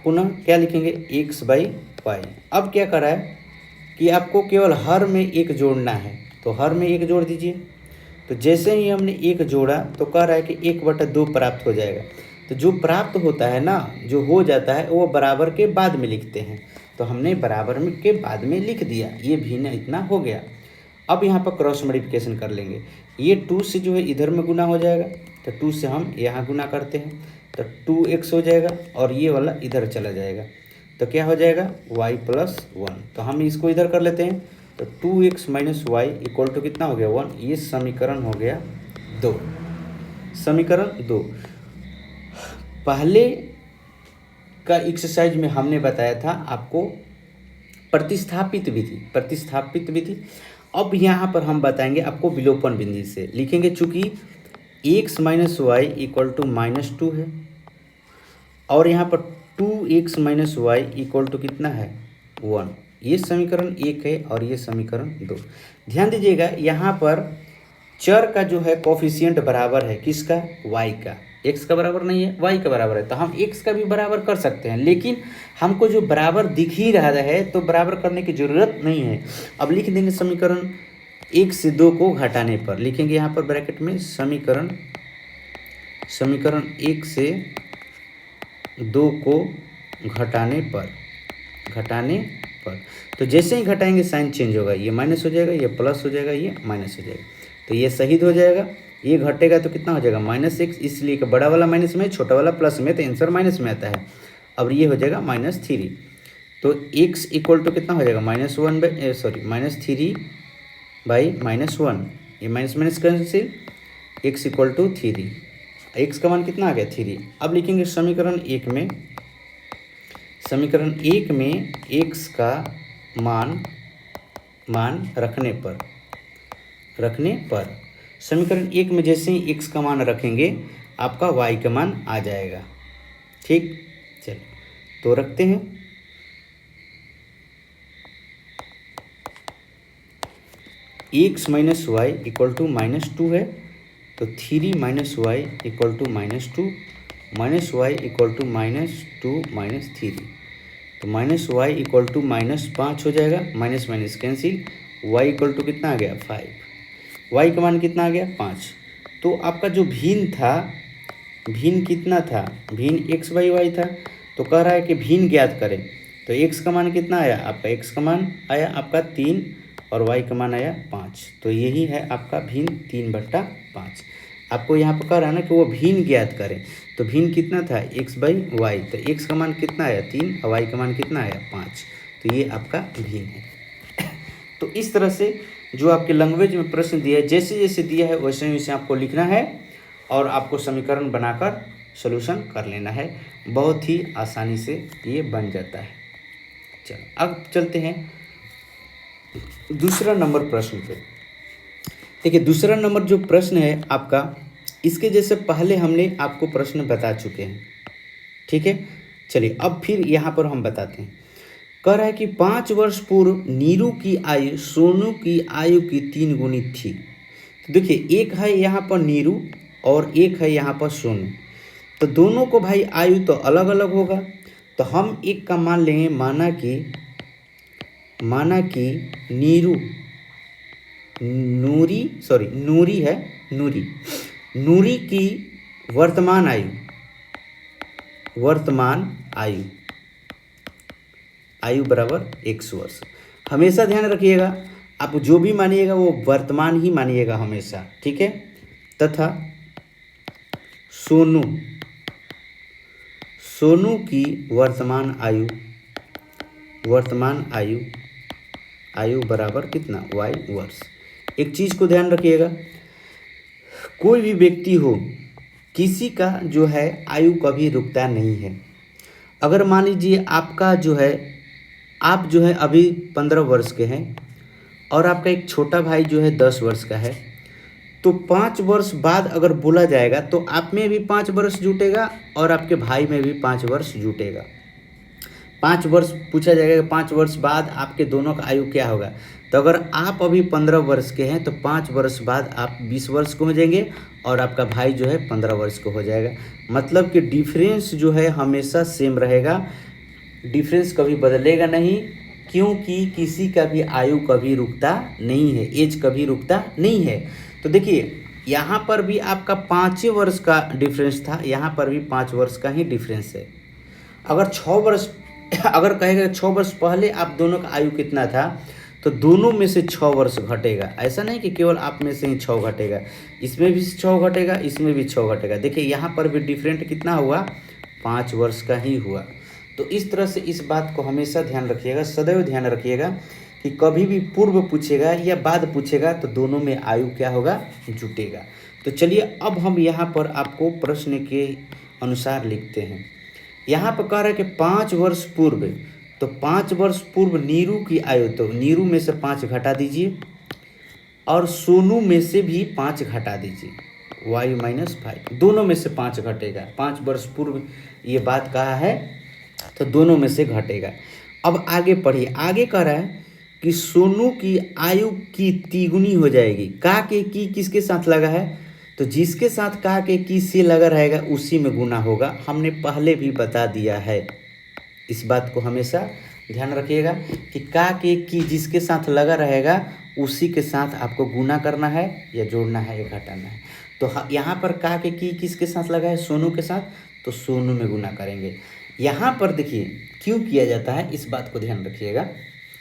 पुनः क्या लिखेंगे, x/y। अब क्या करा है कि आपको केवल हर में एक जोड़ना है, तो हर में एक जोड़ दीजिए। तो जैसे ही हमने एक जोड़ा तो कह रहा है कि 1/2 प्राप्त हो जाएगा। तो जो प्राप्त होता है ना, जो हो जाता है, वो बराबर के बाद में लिखते हैं। तो हमने बराबर में के बाद में लिख दिया, ये भिन्न इतना हो गया। अब यहाँ पर क्रॉस मल्टीप्लिकेशन कर लेंगे। ये 2 से जो है इधर में गुना हो जाएगा, तो 2 से हम यहाँ गुना करते हैं तो 2x हो जाएगा और ये वाला इधर चला जाएगा, तो क्या हो जाएगा, y + 1। तो हम इसको इधर कर लेते हैं, तो 2x - y इक्वल टू कितना हो गया, 1। ये समीकरण हो गया 2। समीकरण 2। पहले का एक्सरसाइज में हमने बताया था आपको प्रतिस्थापित विधि। अब यहाँ पर हम बताएंगे आपको विलोपन विधि से लिखेंगे। चूँकि x - y इक्वल टू -2 है और यहाँ पर 2x - y इक्वल टू कितना है, 1। ये समीकरण 1 है और ये समीकरण 2। ध्यान दीजिएगा, यहाँ पर चर का जो है कोफिशिएंट बराबर है किसका, y का। x का बराबर नहीं है, y का बराबर है, तो हम x का भी बराबर कर सकते हैं, लेकिन हमको जो बराबर दिख ही रहा है तो बराबर करने की ज़रूरत नहीं है। अब लिख देंगे समीकरण 1 से 2 को घटाने पर, लिखेंगे यहाँ पर ब्रैकेट में समीकरण 1 से 2 को घटाने पर। तो जैसे ही घटाएंगे साइन चेंज होगा, ये माइनस हो जाएगा, ये प्लस हो जाएगा, ये माइनस हो जाएगा, तो ये शहीद हो जाएगा। ये घटेगा तो कितना हो जाएगा, -x, इसलिए कि बड़ा वाला माइनस में, छोटा वाला प्लस में, तो आंसर माइनस में आता है। अब ये हो जाएगा -3। तो x इक्वल टू कितना हो जाएगा, -3/-1। ये minus cancel, x equal to 3। x का मान कितना आ गया, 3। अब लिखेंगे समीकरण 1 में x का मान रखने पर समीकरण 1 में जैसे ही x का मान रखेंगे आपका y का मान आ जाएगा। ठीक, चलिए तो रखते हैं। x - y इक्वल टू -2 है, तो 3 - y equal to -2, -y equal to -2 - 3, तो -y इक्वल टू -5 हो जाएगा, minus cancel, y equal to कितना आ गया, 5। y का मान कितना आ गया, 5। तो आपका जो भिन्न था, भिन्न कितना था, भिन्न x/y था। तो कह रहा है कि भिन्न ज्ञात करें, तो x का मान कितना आया आपका, x का मान आया आपका 3 और y का मान आया 5। तो यही है आपका भिन्न 3/5। आपको यहाँ पर कह रहा है ना कि वो भिन्न ज्ञात करें, तो भिन्न कितना था, x/y, तो x का मान कितना आया 3 और y का मान कितना आया 5। तो ये आपका भिन्न है। तो इस तरह से जो आपके लैंग्वेज में प्रश्न दिया है, जैसे जैसे दिया है वैसे वैसे आपको लिखना है और आपको समीकरण बनाकर सॉल्यूशन कर लेना है। बहुत ही आसानी से ये बन जाता है। चलो अब चलते हैं दूसरा नंबर प्रश्न पे। देखिए दूसरा नंबर जो प्रश्न है आपका, इसके जैसे पहले हमने आपको प्रश्न बता चुके हैं। ठीक है, चलिए अब फिर यहाँ पर हम बताते हैं। कह रहा है कि 5 वर्ष पूर्व नीरू की आयु सोनू की आयु की 3 गुनी थी। तो देखिए एक है यहाँ पर नीरू और एक है यहाँ पर सोनू, तो दोनों को भाई आयु तो अलग अलग होगा। तो हम एक का मान लेंगे, माना कि नूरी की वर्तमान आयु बराबर 100 वर्ष। हमेशा ध्यान रखिएगा, आप जो भी मानिएगा वो वर्तमान ही मानिएगा हमेशा, ठीक है। तथा सोनू सोनू की वर्तमान आयु बराबर कितना, y वर्ष। एक चीज़ को ध्यान रखिएगा, कोई भी व्यक्ति हो, किसी का जो है आयु कभी रुकता नहीं है। अगर मान लीजिए आपका जो है, आप जो है अभी 15 वर्ष के हैं और आपका एक छोटा भाई जो है 10 वर्ष का है, तो 5 वर्ष बाद अगर बोला जाएगा तो आप में भी 5 वर्ष जुटेगा और आपके भाई में भी 5 वर्ष जुटेगा। 5 वर्ष पूछा जाएगा कि 5 वर्ष बाद आपके दोनों का आयु क्या होगा, तो अगर आप अभी 15 वर्ष के हैं तो 5 वर्ष बाद आप 20 वर्ष को हो जाएंगे और आपका भाई जो है 15 वर्ष को हो जाएगा। मतलब कि डिफरेंस जो है हमेशा सेम रहेगा, डिफरेंस कभी बदलेगा नहीं, क्योंकि किसी का भी आयु कभी रुकता नहीं है, एज कभी रुकता नहीं है। तो देखिए यहाँ पर भी आपका 5 वर्ष का डिफरेंस था, यहाँ पर भी 5 वर्ष का ही डिफरेंस है। अगर 6 वर्ष अगर कहेगा 6 वर्ष पहले आप दोनों का आयु कितना था, तो दोनों में से 6 वर्ष घटेगा। ऐसा नहीं कि केवल आप में से ही 6 घटेगा, इसमें भी 6 घटेगा, इसमें भी 6 घटेगा। देखिए यहाँ पर भी डिफरेंट कितना हुआ, 5 वर्ष का ही हुआ। तो इस तरह से इस बात को हमेशा ध्यान रखिएगा, सदैव ध्यान रखिएगा कि कभी भी पूर्व पूछेगा या बाद पूछेगा तो दोनों में आयु क्या होगा, जुटेगा। तो चलिए अब हम यहाँ पर आपको प्रश्न के अनुसार लिखते हैं। यहाँ पर कह रहा है कि 5 वर्ष पूर्व, तो 5 वर्ष पूर्व नीरू की आयु, तो नीरू में से 5 घटा दीजिए और सोनू में से भी 5 घटा दीजिए, y-5, दोनों में से 5 घटेगा। 5 वर्ष पूर्व ये बात कहा है तो दोनों में से घटेगा। अब आगे पढ़िए, आगे कह रहा है कि सोनू की आयु की तिगुनी हो जाएगी। का के की किसके साथ लगा है, तो जिसके साथ का के की से लगा रहेगा उसी में गुना होगा। हमने पहले भी बता दिया है, इस बात को हमेशा ध्यान रखिएगा कि का के की जिसके साथ लगा रहेगा उसी के साथ आपको गुना करना है या जोड़ना है या घटाना है। तो यहाँ पर का के की किसके साथ लगा है, सोनू के साथ, तो सोनू में गुना करेंगे। यहाँ पर देखिए क्यों किया जाता है, इस बात को ध्यान रखिएगा,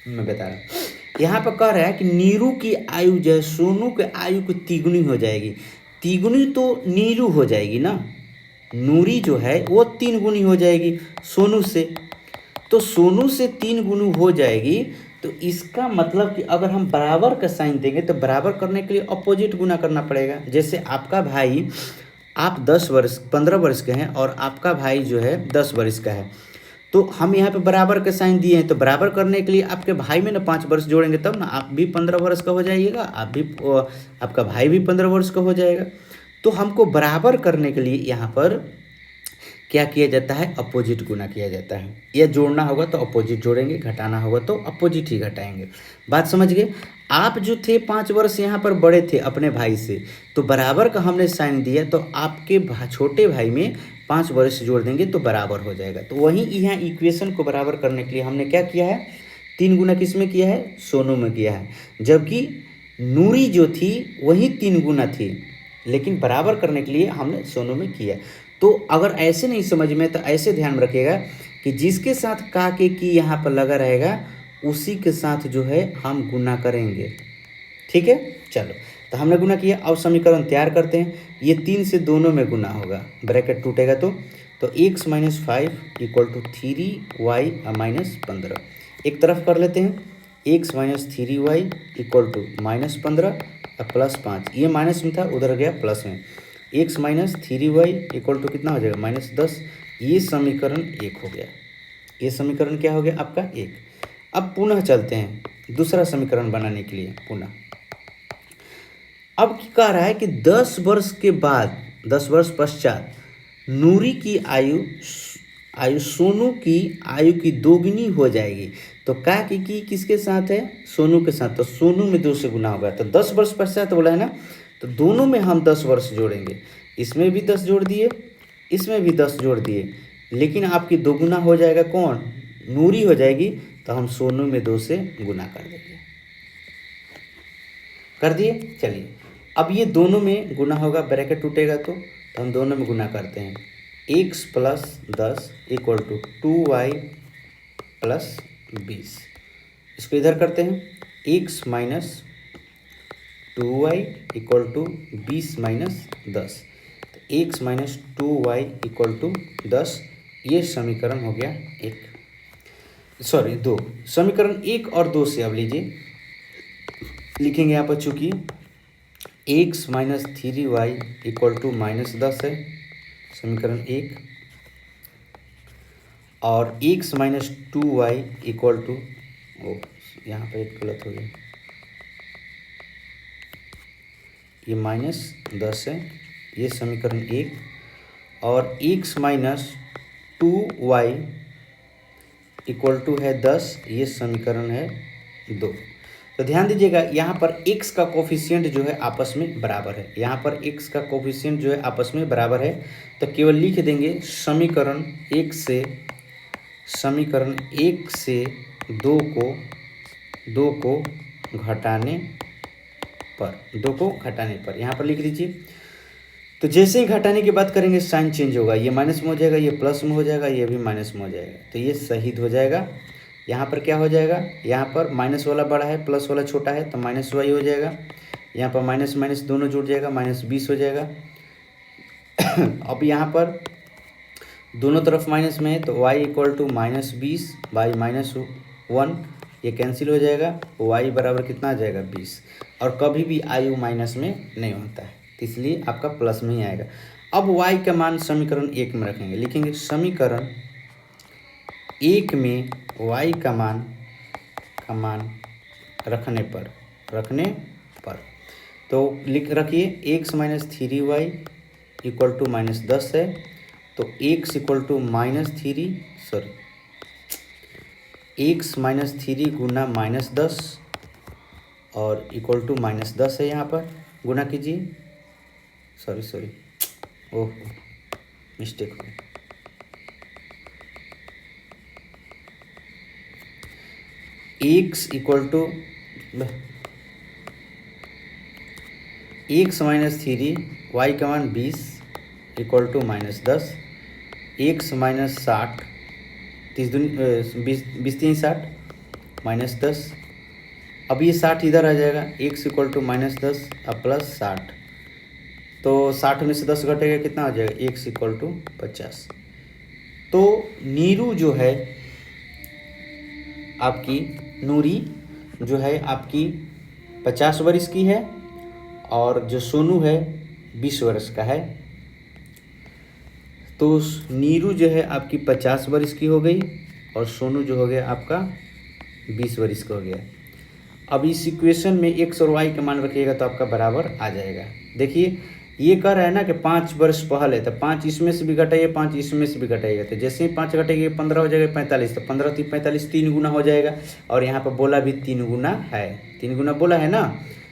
मैं बता रहा हूँ। यहाँ पर कह रहा है कि नीरू की आयु जो है सोनू के आयु की तिगुनी हो जाएगी। तिगुनी तो नीरू हो जाएगी ना, नूरी जो है वो 3 गुनी हो जाएगी सोनू से, तो सोनू से 3 गुनी हो जाएगी। तो इसका मतलब कि अगर हम बराबर का साइन देंगे तो बराबर करने के लिए अपोजिट गुना करना पड़ेगा। जैसे आपका भाई, आप 15 वर्ष के हैं और आपका भाई जो है 10 वर्ष का है, तो हम यहाँ पे बराबर के साइन दिए हैं, तो बराबर करने के लिए आपके भाई में ना 5 वर्ष जोड़ेंगे तब ना आप भी 15 वर्ष का हो जाइएगा, आपका भाई भी 15 वर्ष का हो जाएगा। तो हमको बराबर करने के लिए यहाँ पर क्या किया जाता है, अपोजिट गुना किया जाता है। या जोड़ना होगा तो अपोजिट जोड़ेंगे, घटाना होगा तो अपोजिट ही घटाएंगे। बात समझ गए। आप जो थे 5 वर्ष यहाँ पर बड़े थे अपने भाई से, तो बराबर का हमने साइन दिया, तो आपके छोटे भाई में 5 वर्ष जोड़ देंगे तो बराबर हो जाएगा। तो वहीं यहाँ इक्वेशन को बराबर करने के लिए हमने क्या किया है, 3 गुना किस में किया है, सोनू में किया है। जबकि नूरी जो थी वही 3 गुना थी, लेकिन बराबर करने के लिए हमने सोनू में किया। तो अगर ऐसे नहीं समझ में तो ऐसे ध्यान रखिएगा कि जिसके साथ का के की यहाँ पर लगा रहेगा उसी के साथ जो है हम गुना करेंगे। ठीक है, चलो तो हमने गुना किया। अब समीकरण तैयार करते हैं। ये 3 से दोनों में गुना होगा, ब्रैकेट टूटेगा तो x - 5 = 3y - 15। एक तरफ कर लेते हैं, x - 3y = -15 प्लस 5, ये माइनस में था उधर गया प्लस में, x - 3y = कितना हो जाएगा, -10। ये समीकरण 1 हो गया। ये समीकरण क्या हो गया आपका 1। अब पुनः चलते हैं दूसरा समीकरण बनाने के लिए पुनः। अब कह रहा है कि 10 वर्ष के बाद, 10 वर्ष पश्चात नूरी की आयु सोनू की आयु की 2 गुनी हो जाएगी। तो का की किसके साथ है, सोनू के साथ, तो सोनू में 2 से गुना होगा। तो 10 वर्ष पश्चात बोला है ना, तो दोनों में हम 10 वर्ष जोड़ेंगे। इसमें भी 10 जोड़ दिए, इसमें भी 10 जोड़ दिए, लेकिन आपकी 2 गुना हो जाएगा कौन, नूरी हो जाएगी। तो हम सोनू में 2 से गुना कर देंगे। कर दिए। चलिए अब ये दोनों में गुना होगा, ब्रैकेट टूटेगा तो हम दोनों में गुना करते हैं। x + 10 = 2y + 20। इसको इधर करते हैं, x minus 2y equal to 20 - 10। तो x minus 2y equal to 10, ये समीकरण हो गया 2। समीकरण 1 और 2 से अब लीजिए, लिखेंगे यहाँ पर, चूँकि x minus 3y equal to -10 है, समीकरण 1, और x minus 2y equal to, यहाँ पर एक गलत हो गया, ये -10 है, ये समीकरण 1, और x minus 2y equal to है 10, ये समीकरण है 2। तो ध्यान दीजिएगा, यहाँ पर x का कोफिशिएंट जो है आपस में बराबर है, यहाँ पर x का कोफिशिएंट जो है आपस में बराबर है, तो केवल लिख देंगे समीकरण 1 से 2 को घटाने पर, यहाँ पर लिख दीजिए। तो जैसे ही घटाने की बात करेंगे साइन चेंज होगा, ये माइनस में हो जाएगा, ये प्लस में हो जाएगा, ये भी माइनस में हो जाएगा, तो ये शहीद हो जाएगा। यहाँ पर क्या हो जाएगा, यहाँ पर माइनस वाला बड़ा है, प्लस वाला छोटा है, तो माइनस वाई हो जाएगा। यहाँ पर माइनस माइनस दोनों जुड़ जाएगा, -20 हो जाएगा। अब यहाँ पर दोनों तरफ माइनस में है, तो y इक्वल टू -20 बाई -1, ये कैंसिल हो जाएगा, y बराबर कितना आ जाएगा 20, और कभी भी आयु माइनस में नहीं होता है, तो इसलिए आपका प्लस में ही आएगा। अब y का मान समीकरण 1 में रखेंगे, लिखेंगे समीकरण 1 में y का मान रखने पर तो लिख रखिए x minus 3y equal to -10 है, तो x equal to x minus 3 गुना -10 और इक्वल टू -10 है, यहाँ पर गुना कीजिए, ओह मिस्टेक हो गया, x equal to x minus 3, y का मान 20 इक्वल टू -10, एक्स माइनस 60, 20 3 60 -10, अब ये 60 इधर आ जाएगा, एक्स इक्वल टू -10 अब प्लस 60, तो 60 में से 10 घटेगा, कितना हो जाएगा, एक्स इक्वल टू 50। तो नीरू जो है आपकी, नूरी जो है आपकी 50 वर्ष की है, और जो सोनू है 20 वर्ष का है। तो नीरू जो है आपकी 50 वर्ष की हो गई, और सोनू जो हो गया आपका 20 वर्ष का हो गया। अब इस इक्वेशन में एक्स और वाई का मान रखिएगा तो आपका बराबर आ जाएगा। देखिए ये कह रहा है ना कि 5 वर्ष पहले, तो 5 इसमें से भी घटाइए, 5 इसमें से भी घटाइएगा, तो जैसे ही 5 घटेंगे 15 हो जाएगा 45, तो 15 × 45 3 गुना हो जाएगा, और यहाँ पर बोला भी 3 गुना है, 3 गुना बोला है ना,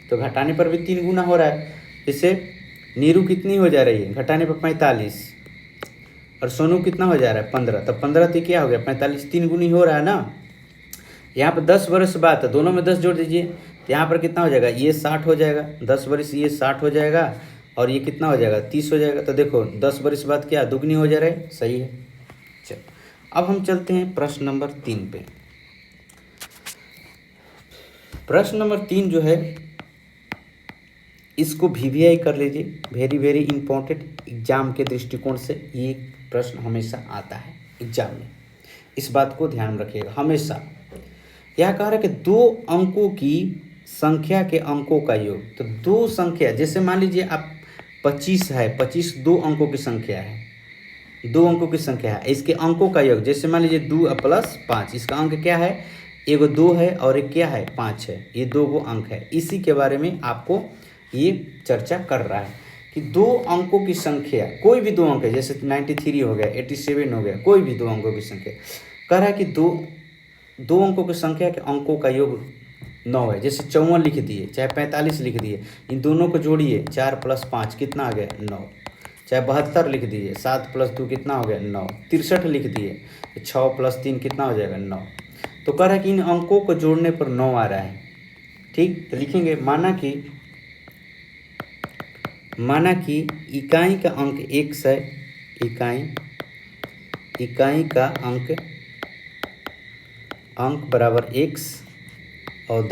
तो घटाने पर भी 3 गुना हो रहा है। इससे नीरू कितनी हो जा रही है, घटाने पर 45, और सोनू कितना हो जा रहा है 15, तो 15 तो क्या हो गया 45, 3 गुनी हो रहा है ना। यहाँ पर 10 वर्ष बाद, तो दोनों में 10 जोड़ दीजिए, तो यहाँ पर कितना हो जाएगा, ये 60 हो जाएगा, 10 वर्ष ये 60 हो जाएगा, और ये कितना हो जाएगा 30 हो जाएगा। तो देखो 10 वर्ष बाद क्या दुगनी हो जा रहा है, सही है। चलो अब हम चलते हैं प्रश्न नंबर 3 पे। प्रश्न नंबर 3 जो है, इसको VVI कर लीजिए, वेरी वेरी इंपॉर्टेंट, एग्जाम के दृष्टिकोण से ये प्रश्न हमेशा आता है एग्जाम में, इस बात को ध्यान रखिएगा हमेशा। यह कह रहा है कि 2 अंकों की संख्या के अंकों का योग, तो 2 संख्या, जैसे मान लीजिए आप 25 है, 25 2 अंकों की संख्या है, 2 अंकों की संख्या है, इसके अंकों का योग, जैसे मान लीजिए 2 + 5, इसका अंक क्या है, एगो 2 है और एक क्या है 5 है, ये 2 गो अंक है। इसी के बारे में आपको ये चर्चा कर रहा है कि 2 अंकों की संख्या, कोई भी 2 अंक है, जैसे 93 हो गया, 87 हो गया, कोई भी 2 अंकों की संख्या, कह रहा है कि 2 अंकों की संख्या के अंकों का योग 9 है। जैसे 54 लिख दिए, चाहे 45 लिख दिए, इन दोनों को जोड़िए, 4 + 5 कितना आ गया 9, चाहे 72 लिख दिए, 7 + 2 कितना हो गया 9, 63 लिख दिए, 6 + 3 कितना हो जाएगा 9। तो कह रहा है कि इन अंकों को जोड़ने पर 9 आ रहा है। ठीक, तो लिखेंगे माना कि इकाई का अंक x है, इकाई का अंक बराबर x, और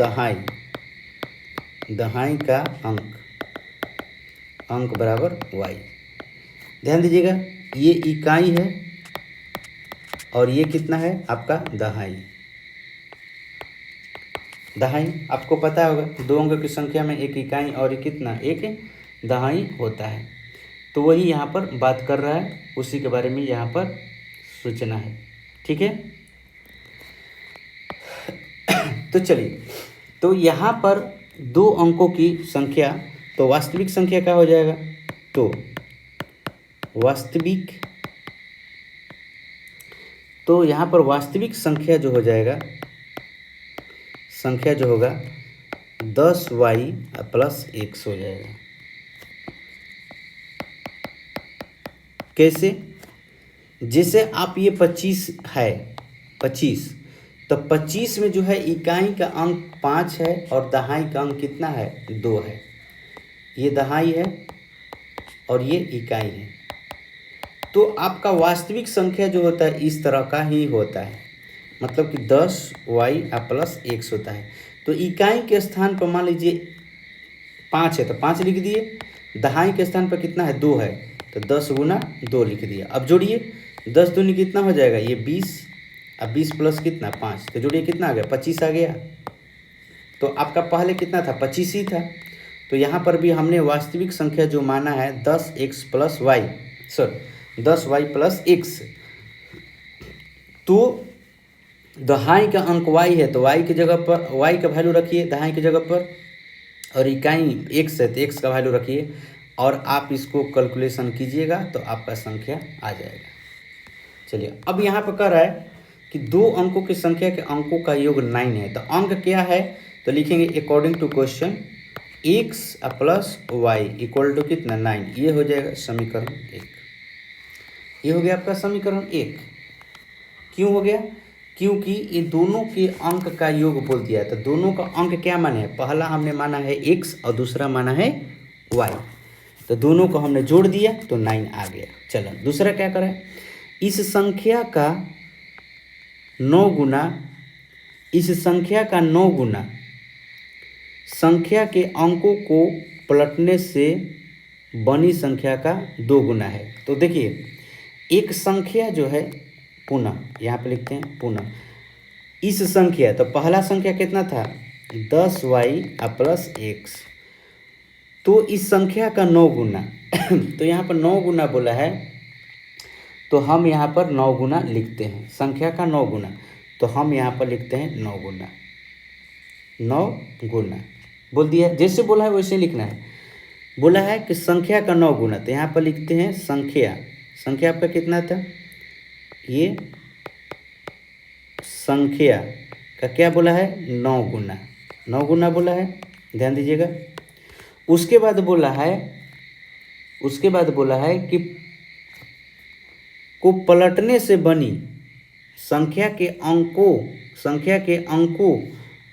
दहाई का अंक बराबर y। ध्यान दीजिएगा, ये इकाई है और ये कितना है आपका दहाई। आपको पता होगा 2 अंकों की संख्या में एक इकाई और कितना एक दहाई होता है। तो वही यहाँ पर बात कर रहा है, उसी के बारे में यहाँ पर सूचना है। ठीक है, तो चलिए, तो यहाँ पर 2 अंकों की संख्या, तो वास्तविक संख्या क्या हो जाएगा, तो यहाँ पर वास्तविक संख्या जो हो जाएगा, संख्या जो होगा 10y + x हो जाएगा। कैसे, जैसे आप ये 25 है, 25, तो 25 में जो है इकाई का अंक 5 है और दहाई का अंक कितना है 2 है। ये दहाई है और ये इकाई है। तो आपका वास्तविक संख्या जो होता है इस तरह का ही होता है, मतलब कि 10y + x होता है। तो इकाई के स्थान पर मान लीजिए 5 है तो 5 लिख दिए, दहाई के स्थान पर कितना है 2 है तो 10 × 2 लिख दिया। अब जोड़िए, 10 दूनी कितना हो जाएगा, ये 20, अब 20 प्लस कितना 5, तो जोड़िए कितना आ गया 25 आ गया। तो आपका पहले कितना था 25 ही था। तो यहाँ पर भी हमने वास्तविक संख्या जो माना है 10x + y, 10y + x। तो दहाई का अंक y है तो y की जगह पर y का वैल्यू रखिए दहाई की जगह पर, और इकाई x है तो x का वैल्यू रखिए और आप इसको कैलकुलेशन कीजिएगा तो आपका संख्या आ जाएगा। चलिए, अब यहाँ पर कह रहा है कि 2 अंकों की संख्या के अंकों का योग 9 है। तो अंक क्या है, तो लिखेंगे according to question x + y = कितना 9। ये हो जाएगा समीकरण 1। ये हो गया आपका समीकरण 1। क्यों हो गया, क्योंकि ये दोनों के अंक का योग बोल दिया। तो दोनों का अंक क्या माने है, पहला हमने माना है x और दूसरा माना है y, तो दोनों को हमने जोड़ दिया तो 9 आ गया। चलो दूसरा क्या करें, इस संख्या का 9 गुना संख्या के अंकों को पलटने से बनी संख्या का 2 गुना है। तो देखिए, एक संख्या जो है पुनः, यहाँ पे लिखते हैं पुनः, इस संख्या, तो पहला संख्या कितना था 10y + x, तो इस संख्या का 9 गुना तो यहाँ पर 9 गुना बोला है तो हम यहाँ पर 9 गुना लिखते हैं, संख्या का 9 गुना, तो हम यहाँ पर लिखते हैं 9 गुना। 9 गुना बोल दिया, जैसे बोला है वैसे लिखना है। बोला है कि संख्या का 9 गुना, तो यहाँ पर लिखते हैं संख्या आपका कितना था, ये संख्या का क्या बोला है 9 गुना, 9 गुना बोला है, ध्यान दीजिएगा। उसके बाद बोला है कि को पलटने से बनी संख्या के अंकों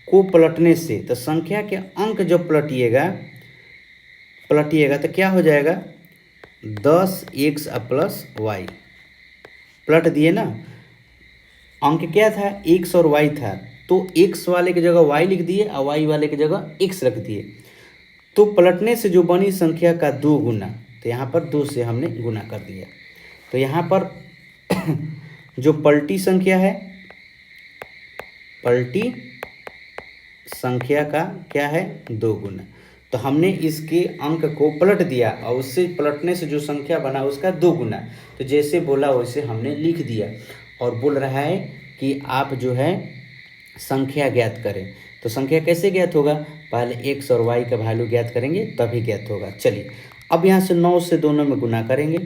को पलटने से, तो संख्या के अंक जब पलटिएगा तो क्या हो जाएगा 10x + y, पलट दिए ना, अंक क्या था x और y था, तो x वाले की जगह y लिख दिए और y वाले की जगह x रख दिए। तो पलटने से जो बनी संख्या का 2 गुना, तो यहाँ पर 2 से हमने गुना कर दिया। तो यहाँ पर जो पलटी संख्या है, पलटी संख्या का क्या है 2 गुना, तो हमने इसके अंक को पलट दिया और उससे पलटने से जो संख्या बना उसका 2 गुना। तो जैसे बोला वैसे हमने लिख दिया, और बोल रहा है कि आप जो है संख्या ज्ञात करें। तो संख्या कैसे ज्ञात होगा, पहले x और y का वैल्यू ज्ञात करेंगे तभी ज्ञात होगा। चलिए, अब यहाँ से 9 से दोनों में गुना करेंगे,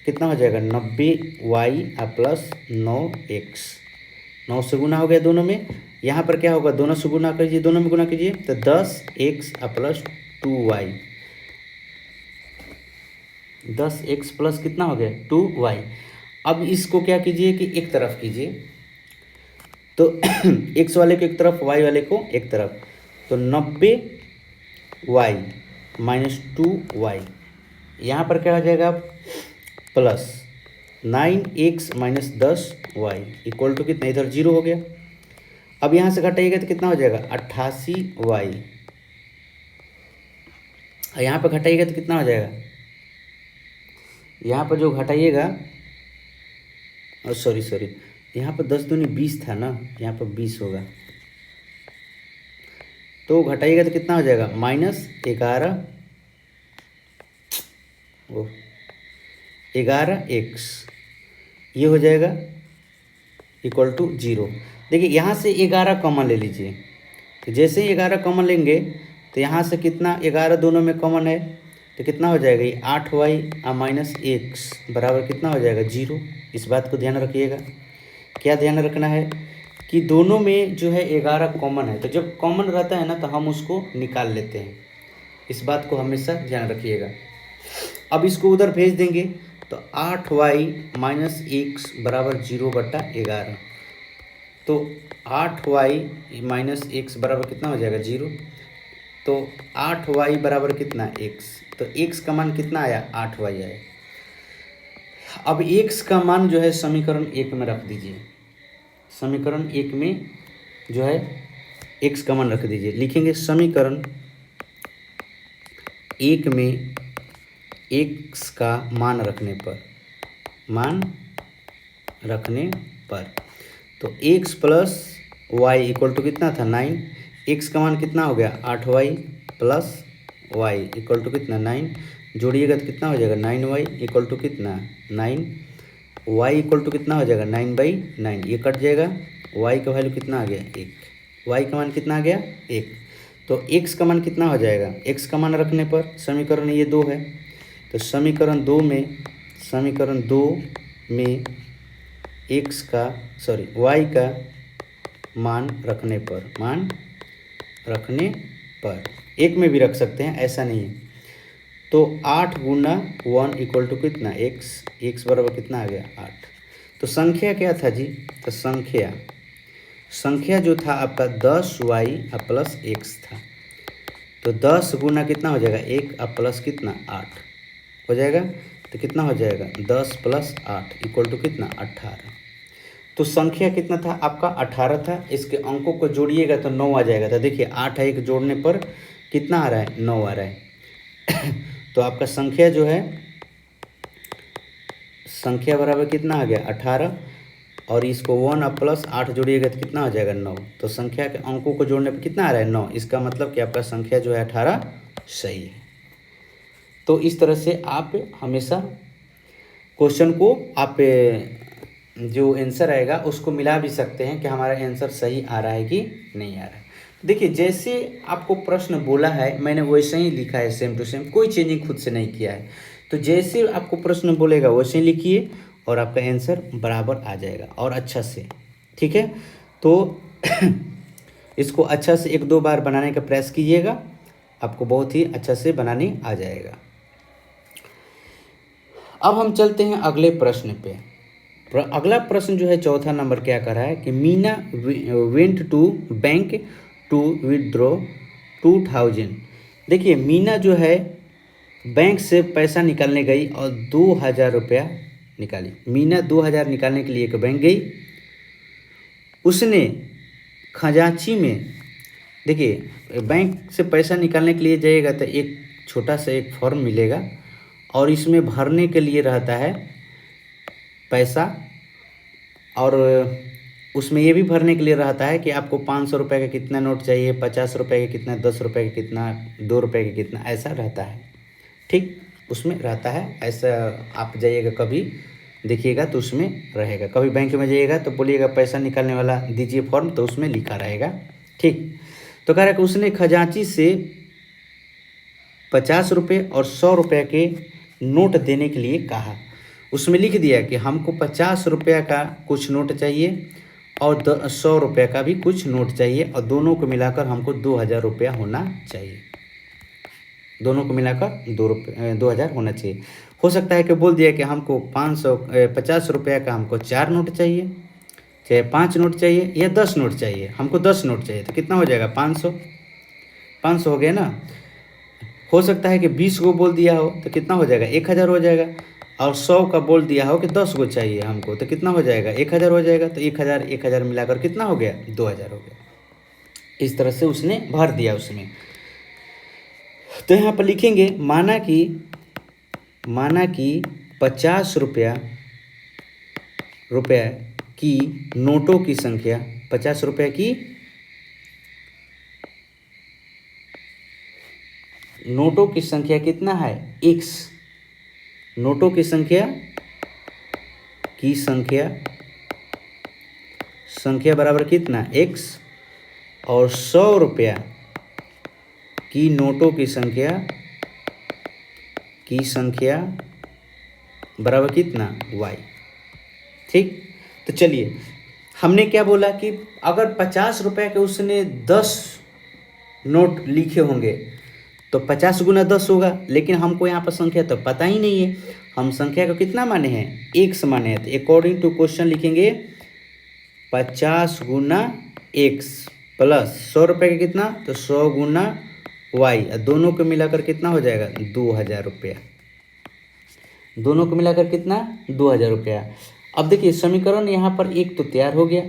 कितना हो जाएगा 90y + 9x, 9 से गुना हो गया दोनों में। यहाँ पर क्या होगा, दोनों से गुना कीजिए, दोनों में गुना कीजिए, तो 10x + 2y, 10x प्लस कितना हो गया 2y। अब इसको क्या कीजिए कि एक तरफ कीजिए, तो x वाले को एक तरफ, y वाले को एक तरफ, तो 90y - 2y, यहाँ पर क्या हो जाएगा प्लस 9x - 10y = कितना, इधर 0 हो गया। अब यहाँ से घटाइएगा तो कितना हो जाएगा 88y। यहाँ पर घटाइएगा तो कितना हो जाएगा, यहाँ पर जो घटाइएगा, सॉरी यहाँ पर 10 दूनी 20 था ना, यहाँ पर 20 होगा, तो घटाइएगा तो कितना हो जाएगा -11x, ये हो जाएगा इक्वल टू 0। देखिए यहाँ से 11 कॉमन ले लीजिए, तो जैसे ही 11 कॉमन लेंगे तो यहाँ से कितना 11 दोनों में कॉमन है, तो कितना हो जाएगा ये 8y -x बराबर कितना हो जाएगा 0। इस बात को ध्यान रखिएगा। क्या ध्यान रखना है कि दोनों में जो है 11 कॉमन है, तो जब कॉमन रहता है ना तो हम उसको निकाल लेते हैं। इस बात को हमेशा ध्यान रखिएगा। अब इसको उधर भेज देंगे तो 8y -x बराबर 0/11, तो 8y -x बराबर कितना हो जाएगा 0। तो 8y बराबर कितना x, तो x का मान कितना आया 8y आया। अब x का मान जो है समीकरण 1 में रख दीजिए, समीकरण 1 में जो है x का मान रख दीजिए। लिखेंगे समीकरण 1 में x का मान रखने पर, तो x plus y equal to कितना था 9, x का मान कितना हो गया 8y plus y equal to कितना 9, जोड़िएगा तो कितना हो जाएगा 9y इक्वल टू कितना 9, y इक्वल टू कितना हो जाएगा 9/9, ये कट जाएगा, y का वैल्यू कितना आ गया 1, y का मान कितना आ गया 1। तो x का मान कितना हो जाएगा, x का मान रखने पर समीकरण ये 2 है, तो समीकरण 2 में y का मान रखने पर 1 में भी रख सकते हैं, ऐसा नहीं है। तो 8 गुना 1 इक्वल टू कितना x बराबर कितना आ गया 8। तो संख्या क्या था जी, तो संख्या जो था आपका 10y प्लस x था, तो 10 गुना कितना हो जाएगा 1 प्लस कितना 8 हो जाएगा, तो कितना हो जाएगा 10 प्लस 8 इक्वल टू कितना 18। तो संख्या कितना था आपका 18 था, इसके अंकों को जोड़िएगा तो 9 आ जाएगा। तो देखिए 8 1 जोड़ने पर कितना आ रहा है 9 आ रहा है। तो आपका संख्या जो है संख्या बराबर कितना आ गया 18, और इसको 1 प्लस 8 जोड़िएगा तो कितना हो जाएगा 9। तो संख्या के अंकों को जोड़ने पर कितना आ रहा है 9, इसका मतलब कि आपका संख्या जो है 18 सही है। तो इस तरह से आप हमेशा क्वेश्चन को आप जो आंसर आएगा उसको मिला भी सकते हैं कि हमारा आंसर सही आ रहा है कि नहीं आ रहा है। देखिए जैसे आपको प्रश्न बोला है मैंने वैसे ही लिखा है, सेम टू सेम, कोई चेंजिंग खुद से नहीं किया है। तो जैसे आपको प्रश्न बोलेगा वैसे ही लिखिए और आपका आंसर बराबर आ जाएगा और अच्छा से, ठीक है। तो इसको अच्छा से 1-2 बार बनाने का प्रयास कीजिएगा, आपको बहुत ही अच्छा से बनाने आ जाएगा। अब हम चलते हैं अगले प्रश्न पे। अगला प्रश्न जो है चौथा नंबर क्या कर रहा है कि Meena went to bank to withdraw 2000। देखिए मीना जो है बैंक से पैसा निकालने गई और 2000 रुपया निकाली। मीना 2000 निकालने के लिए एक बैंक गई, उसने खजांची में, देखिए बैंक से पैसा निकालने के लिए जाइएगा तो एक छोटा सा एक फॉर्म मिलेगा और इसमें भरने के लिए रहता है पैसा, और उसमें ये भी भरने के लिए रहता है कि आपको 500 रुपये का कितना नोट चाहिए, 50 रुपये का कितना, 10 रुपये का कितना, 2 रुपये का कितना, ऐसा रहता है, ठीक, उसमें रहता है। ऐसा आप जाइएगा कभी देखिएगा तो उसमें रहेगा। कभी बैंक में जाइएगा तो बोलिएगा पैसा निकालने वाला दीजिए फॉर्म, तो उसमें लिखा रहेगा, ठीक। तो कह रहा है कि उसने खजांची से 50 रुपये और 100 रुपये के नोट देने के लिए कहा। उसमें लिख दिया कि हमको 50 रुपये का कुछ नोट चाहिए और 100 रुपये का भी कुछ नोट चाहिए, और दोनों को मिलाकर हमको 2000 रुपया होना चाहिए। दोनों को मिलाकर 2000 होना चाहिए। हो सकता है कि बोल दिया कि हमको 50 रुपये का हमको 4 नोट चाहिए, चाहे 5 नोट चाहिए या 10 नोट चाहिए, हमको 10 नोट चाहिए, तो कितना हो जाएगा 500 हो गया ना। हो सकता है कि 20 को बोल दिया हो तो कितना हो जाएगा 1000 हो जाएगा, और 100 का बोल दिया हो कि 10 गो चाहिए हमको, तो कितना हो जाएगा? 1000 हो जाएगा। तो 1000 मिलाकर कितना हो गया? 2000 हो गया। इस तरह से उसने भर दिया उसमें। तो यहाँ पर लिखेंगे माना कि 50 रुपया की नोटों की संख्या, 50 रुपये की नोटों की संख्या कितना है? x। नोटों की संख्या बराबर कितना? x। और 100 रुपया की नोटों की संख्या बराबर कितना? y। ठीक। तो चलिए, हमने क्या बोला कि अगर 50 रुपये के उसने 10 नोट लिखे होंगे तो 50 गुना 10 होगा, लेकिन हमको यहाँ पर संख्या तो पता ही नहीं है। हम संख्या को कितना माने हैं? x माने हैं। तो अकॉर्डिंग टू क्वेश्चन लिखेंगे 50 गुना x प्लस 100 रुपये का कितना? तो 100 गुना y। दोनों को मिलाकर कितना हो जाएगा? 2000 रुपया। दोनों को मिलाकर कितना? 2000 रुपया। अब देखिए समीकरण यहाँ पर एक तो तैयार हो गया।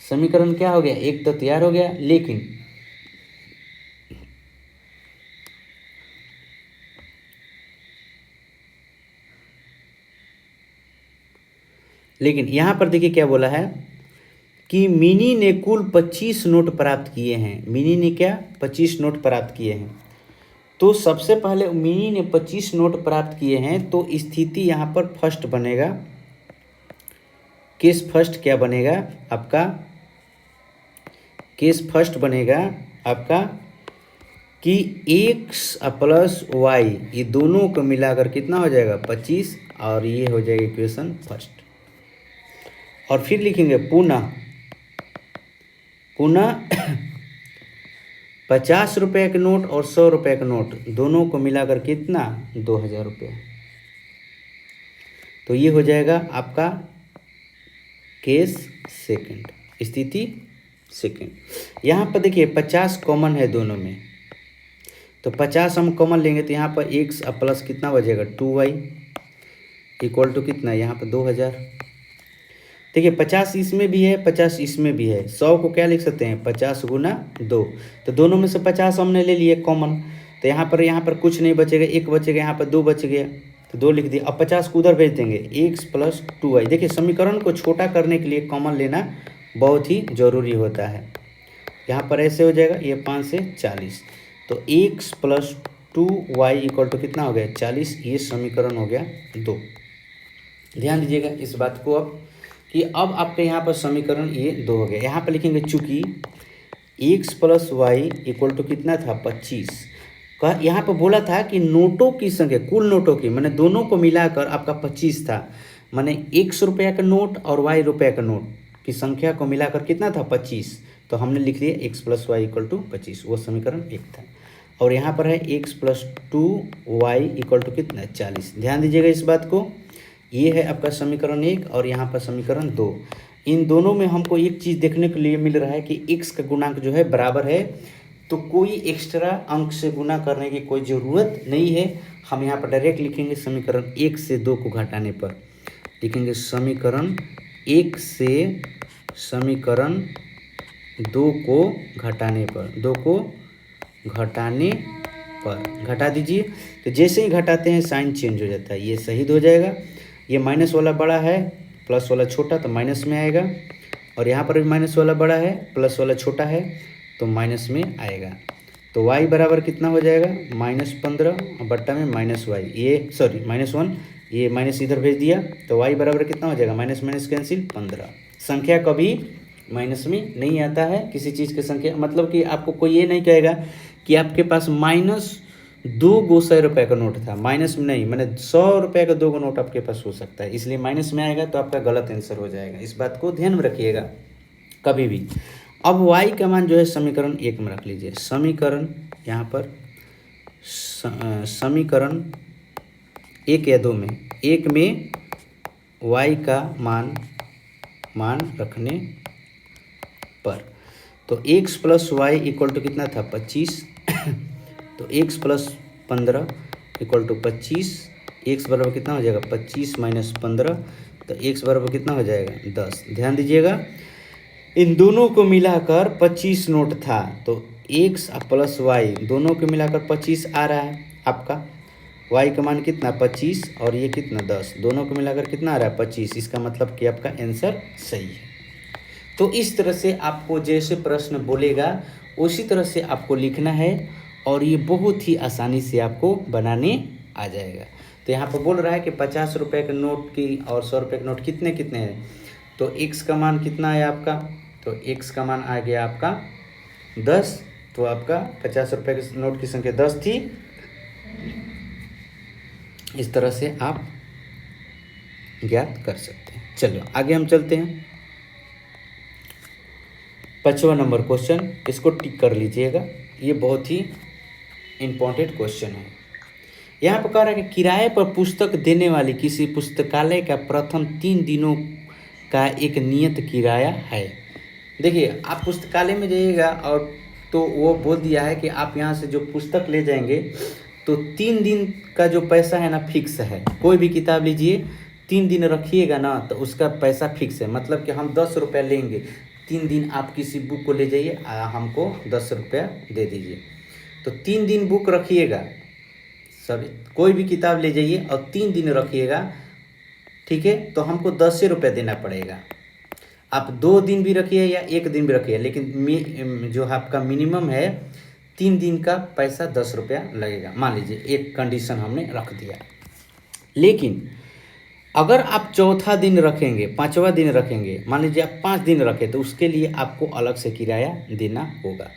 समीकरण क्या हो गया? एक तो तैयार हो गया, लेकिन यहाँ पर देखिए क्या बोला है कि मिनी ने कुल 25 नोट प्राप्त किए हैं। मिनी ने क्या? 25 नोट प्राप्त किए हैं। तो सबसे पहले मिनी ने 25 नोट प्राप्त किए हैं, तो स्थिति यहाँ पर फर्स्ट बनेगा। केस फर्स्ट क्या बनेगा आपका? केस फर्स्ट बनेगा आपका कि x प्लस y, ये दोनों को मिलाकर कितना हो जाएगा? 25। और ये हो जाएगा इक्वेशन फर्स्ट। और फिर लिखेंगे पुनः 50 रुपये के नोट और 100 रुपये के नोट दोनों को मिलाकर कितना? 2000 रुपये। तो ये हो जाएगा आपका केस सेकंड, स्थिति सेकंड। यहाँ पर देखिए 50 कॉमन है दोनों में, तो 50 हम कॉमन लेंगे तो यहाँ पर x प्लस कितना बचेगा? 2y इक्वल टू कितना? यहाँ पर 2000। देखिए 50 इसमें भी है, 50 इसमें भी है। 100 को क्या लिख सकते हैं? 50 गुना 2। तो दोनों में से 50 हमने ले लिए कॉमन, तो यहाँ पर कुछ नहीं बचेगा, 1 बचेगा, यहाँ पर 2 बच गया, तो 2 लिख दिया। अब 50 को उधर भेज देंगे, x प्लस 2y। देखिए समीकरण को छोटा करने के लिए कॉमन लेना बहुत ही ज़रूरी होता है। यहाँ पर ऐसे हो जाएगा, ये 5 से 40, तो x plus 2y equal to कितना हो गया? 40। ये समीकरण हो गया 2। ध्यान दीजिएगा इस बात को अब कि अब आपके यहाँ पर समीकरण ये 2 हो गया। यहाँ पर लिखेंगे चूँकि x plus y equal to कितना था? 25 का। यहाँ पर बोला था कि नोटों की संख्या, कुल नोटों की, मैंने दोनों को मिलाकर आपका 25 था, मैंने x रुपये का नोट और y रुपये का नोट की संख्या को मिलाकर कितना था? 25। तो हमने लिख लिया x plus y equal to 25, वो समीकरण 1 था। और यहाँ पर है x plus 2y equal to कितना? 40। ध्यान दीजिएगा इस बात को। ये है आपका समीकरण 1 और यहाँ पर समीकरण 2। इन दोनों में हमको एक चीज़ देखने के लिए मिल रहा है कि x का गुणांक जो है बराबर है, तो कोई एक्स्ट्रा अंक से गुना करने की कोई ज़रूरत नहीं है। हम यहाँ पर डायरेक्ट लिखेंगे समीकरण 1 से 2 को घटाने पर, लिखेंगे समीकरण 1 से समीकरण 2 को घटाने पर, 2 को घटाने पर घटा दीजिए। तो जैसे ही घटाते हैं साइन चेंज हो जाता है, ये शहीद हो जाएगा। ये माइनस वाला बड़ा है, प्लस वाला छोटा, तो माइनस में आएगा। और यहाँ पर भी माइनस वाला बड़ा है, प्लस वाला छोटा है, तो माइनस में आएगा। तो y बराबर कितना हो जाएगा? -15 बट्टा में -y, ये सॉरी -1, ये माइनस इधर भेज दिया, तो y बराबर कितना हो जाएगा? Minus minus cancel 15। संख्या कभी माइनस में नहीं आता है किसी चीज़ की संख्या, मतलब कि आपको कोई ये नहीं कहेगा कि आपके पास -2 100 रुपये का नोट था, माइनस में नहीं, मैंने 100 रुपये का 2 नोट आपके पास हो सकता है, इसलिए माइनस में आएगा तो आपका गलत आंसर हो जाएगा। इस बात को ध्यान में रखिएगा कभी भी। अब y का मान जो है समीकरण 1 में रख लीजिए। समीकरण यहाँ पर समीकरण 1 या 2 में, 1 में y का मान रखने पर, तो x plus y equal to कितना था? 25। तो x plus 15 equal to 25 x बराबर कितना हो जाएगा 25 माइनस 15, तो एक्स बराबर कितना हो जाएगा 10। ध्यान दीजिएगा इन दोनों को मिलाकर 25 नोट था, तो एक्स प्लस वाई दोनों को मिलाकर 25 आ रहा है आपका। वाई का मान कितना 25 और ये कितना 10, दोनों को मिलाकर कितना आ रहा है 25। इसका मतलब कि आपका आंसर सही है। तो इस तरह से आपको जैसे प्रश्न बोलेगा उसी तरह से आपको लिखना है और ये बहुत ही आसानी से आपको बनाने आ जाएगा। तो यहाँ पर बोल रहा है कि 50 रुपये के नोट की और 100 रुपये के नोट कितने कितने हैं, तो एक्स का मान कितना है आपका, तो एक्स का मान आ गया आपका 10, तो आपका 50 रुपये के नोट की संख्या 10 थी। इस तरह से आप ज्ञात कर सकते हैं। चलो आगे हम चलते हैं। 5वां नंबर क्वेश्चन, इसको टिक कर लीजिएगा, ये बहुत ही इम्पोर्टेंट क्वेश्चन है। यहाँ पर कह रहा है कि किराए पर पुस्तक देने वाली किसी पुस्तकालय का प्रथम 3 दिनों का एक नियत किराया है। देखिए आप पुस्तकालय में जाइएगा और तो वो बोल दिया है कि आप यहाँ से जो पुस्तक ले जाएंगे तो 3 दिन का जो पैसा है ना फिक्स है। कोई भी किताब लीजिए 3 दिन रखिएगा ना तो उसका पैसा फिक्स है, मतलब कि हम 10 रुपया लेंगे, 3 दिन आप किसी बुक को ले जाइए हमको 10 रुपया दे दीजिए। तो 3 दिन बुक रखिएगा, सॉरी कोई भी किताब ले जाइए और 3 दिन रखिएगा, ठीक है, तो हमको 10 रुपये देना पड़ेगा। आप 2 दिन भी रखिए या 1 दिन भी रखिए, लेकिन जो आपका मिनिमम है 3 दिन का पैसा 10 रुपया लगेगा। मान लीजिए एक कंडीशन हमने रख दिया। लेकिन अगर आप चौथा दिन रखेंगे, 5वां दिन रखेंगे, मान लीजिए आप 5 दिन रखें, तो उसके लिए आपको अलग से किराया देना होगा।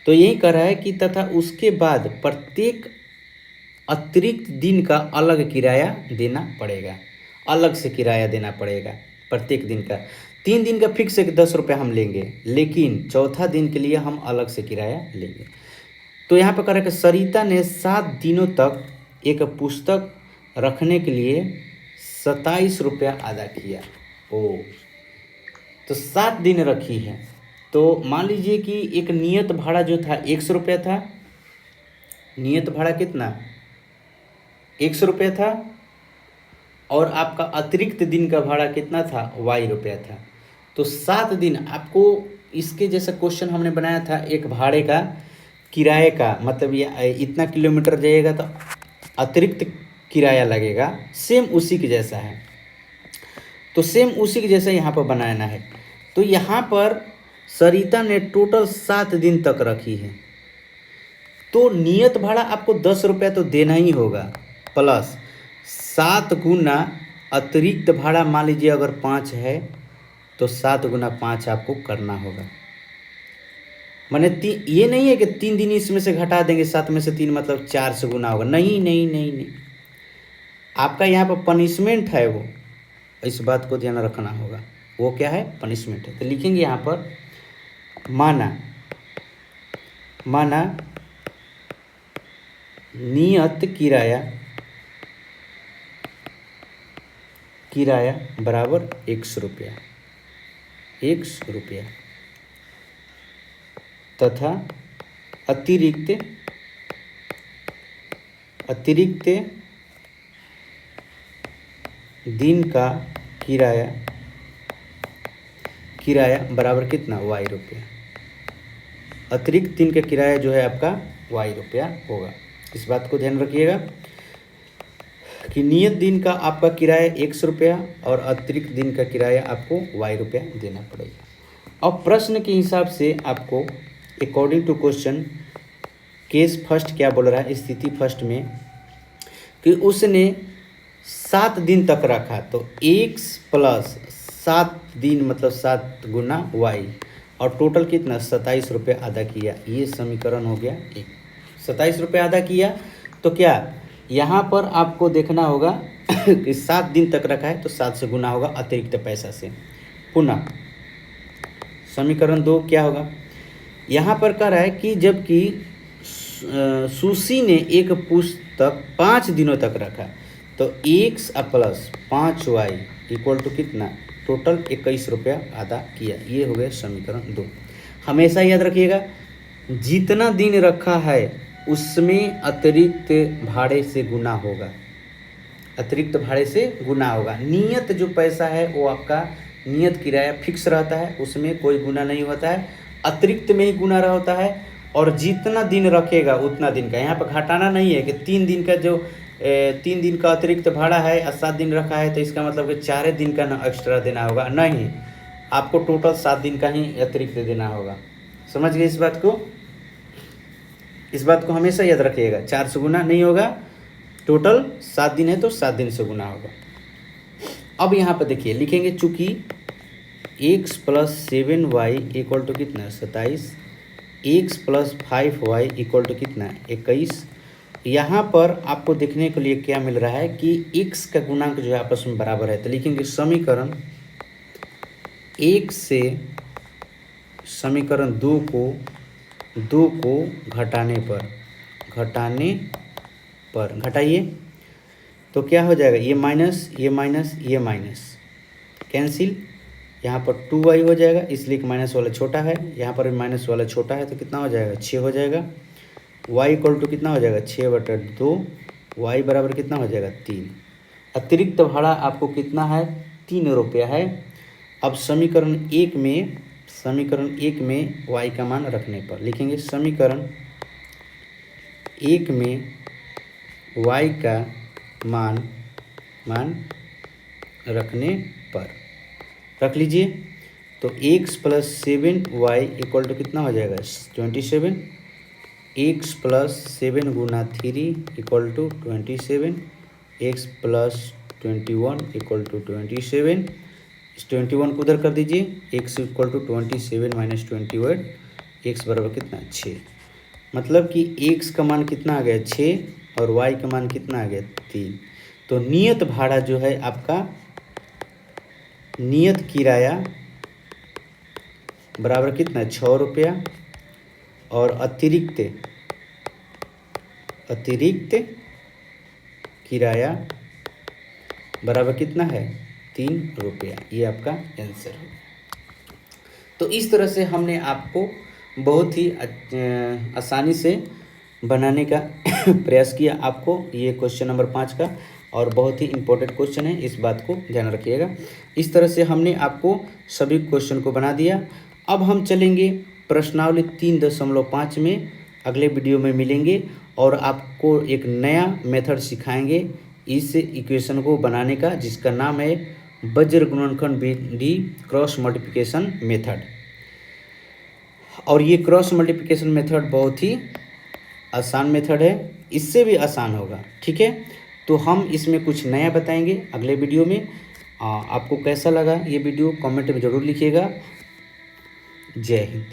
तो यही कह रहा है कि तथा उसके बाद प्रत्येक अतिरिक्त दिन का अलग किराया देना पड़ेगा, अलग से किराया देना पड़ेगा प्रत्येक दिन का। 3 दिन का फिक्स है कि 10 रुपये हम लेंगे, लेकिन चौथा दिन के लिए हम अलग से किराया लेंगे। तो यहाँ पर कह रहा है कि सरिता ने 7 दिनों तक एक पुस्तक रखने के लिए 27 रुपया अदा किया। ओ, तो 7 दिन रखी है, तो मान लीजिए कि एक नियत भाड़ा जो था 100 रुपया था, नियत भाड़ा कितना 100 रुपया था, और आपका अतिरिक्त दिन का भाड़ा कितना था वाई रुपया था। तो 7 दिन आपको इसके जैसा क्वेश्चन हमने बनाया था, एक भाड़े का किराए का, मतलब ये इतना किलोमीटर जाइएगा तो अतिरिक्त किराया लगेगा, सेम उसी के जैसा है। तो सेम उसी के जैसा यहाँ पर बनाना है। तो यहाँ पर सरिता ने टोटल 7 दिन तक रखी है, तो नियत भाड़ा आपको 10 रुपया तो देना ही होगा, प्लस 7 गुना अतिरिक्त भाड़ा, मान लीजिए अगर 5 है तो 7 गुना 5 आपको करना होगा। माने ये नहीं है कि 3 दिन इसमें से घटा देंगे, 7 में से 3 मतलब 4 से गुना होगा, नहीं नहीं नहीं नहीं, आपका यहाँ पर पनिशमेंट है, वो इस बात को ध्यान रखना होगा। वो क्या है, पनिशमेंट है। तो लिखेंगे यहाँ पर माना नियत किराया बराबर 100 रुपया, 100 रुपया, तथा अतिरिक्त दिन का किराया बराबर कितना वाई रुपया। अतिरिक्त दिन का किराया जो है आपका वाई रुपया होगा। इस बात को ध्यान रखिएगा कि नियत दिन का आपका किराया 100 रुपया और अतिरिक्त दिन का किराया आपको वाई रुपया देना पड़ेगा। अब प्रश्न के हिसाब से आपको according to question case first क्या बोल रहा है, स्थिति फर्स्ट में कि उसने 7 दिन तक रखा, तो x प्लस 7 दिन मतलब 7 गुना वाई, और टोटल कितना 27 रुपये अदा किया। ये समीकरण हो गया एक। 27 रुपये अदा किया, तो क्या यहाँ पर आपको देखना होगा कि 7 दिन तक रखा है तो 7 से गुना होगा अतिरिक्त पैसा से। पुनः समीकरण 2 क्या होगा, यहाँ पर कह रहा है कि जबकि सुशी ने एक पुस्तक 5 दिनों तक रखा, तो x plus 5y equal to कितना, टोटल 21 रुपया अदा किया। ये हो गया समीकरण 2। हमेशा याद रखिएगा जितना दिन रखा है उसमें अतिरिक्त भाड़े से गुना होगा, अतिरिक्त भाड़े से गुना होगा। नियत जो पैसा है वो आपका नियत किराया फिक्स रहता है, उसमें कोई गुना नहीं होता है, अतिरिक्त में ही गुना होता है। और जितना दिन रखेगा उतना दिन का, यहाँ पर घटाना नहीं है कि 3 दिन का जो 3 दिन का अतिरिक्त भाड़ा है और 7 दिन रखा है तो इसका मतलब कि 4 दिन का ना एक्स्ट्रा देना होगा, नहीं, आपको टोटल 7 दिन का ही अतिरिक्त देना होगा। समझ गए इस बात को? इस बात को हमेशा याद रखिएगा, 4 से गुना नहीं होगा, टोटल 7 दिन है तो 7 दिन से गुना होगा। अब यहाँ पर देखिए लिखेंगे, चूँकि x + 7y = कितना 27, x + 5y = कितना 21। यहाँ पर आपको देखने के लिए क्या मिल रहा है कि x का गुणांक जो है आपस में बराबर है, तो लिखेंगे समीकरण 1 से समीकरण 2 को घटाने पर घटाइए तो क्या हो जाएगा, ये माइनस ये माइनस ये माइनस कैंसिल, यहाँ पर 2y हो जाएगा इसलिए कि माइनस वाला छोटा है, यहाँ पर भी माइनस वाला छोटा है तो कितना हो जाएगा 6 हो जाएगा। y = कितना हो जाएगा 6/2, y बराबर कितना हो जाएगा 3। अतिरिक्त भाड़ा आपको कितना है 3 रुपया है। अब समीकरण एक में y का मान रखने पर लिखेंगे, समीकरण 1 में y का मान रखने पर रख लीजिए तो x + 7y = कितना हो जाएगा 27, x + 7 × 3 = 27, x + 21 = 27। इस 21 को उधर कर दीजिए, x = 27 - 28, x बराबर कितना 6। मतलब कि x का मान कितना आ गया 6 और y का मान कितना आ गया 3। तो नियत भाड़ा जो है आपका, नियत किराया बराबर कितना 6 रुपया और अतिरिक्त किराया बराबर कितना है 3 रुपया। ये आपका आंसर है। तो इस तरह से हमने आपको बहुत ही आसानी से बनाने का प्रयास किया। आपको ये क्वेश्चन नंबर 5 का और बहुत ही इम्पोर्टेंट क्वेश्चन है, इस बात को ध्यान रखिएगा। इस तरह से हमने आपको सभी क्वेश्चन को बना दिया। अब हम चलेंगे प्रश्नावली 3.5 में, अगले वीडियो में मिलेंगे और आपको एक नया मेथड सिखाएंगे इस इक्वेशन को बनाने का, जिसका नाम है वज्र गुणनखंड विधि, क्रॉस मल्टीप्लिकेशन मेथड। और ये क्रॉस मल्टीप्लिकेशन मेथड बहुत ही आसान मेथड है, इससे भी आसान होगा, ठीक है। तो हम इसमें कुछ नया बताएंगे अगले वीडियो में। आपको कैसा लगा ये वीडियो कमेंट में ज़रूर लिखिएगा। जय हिंद।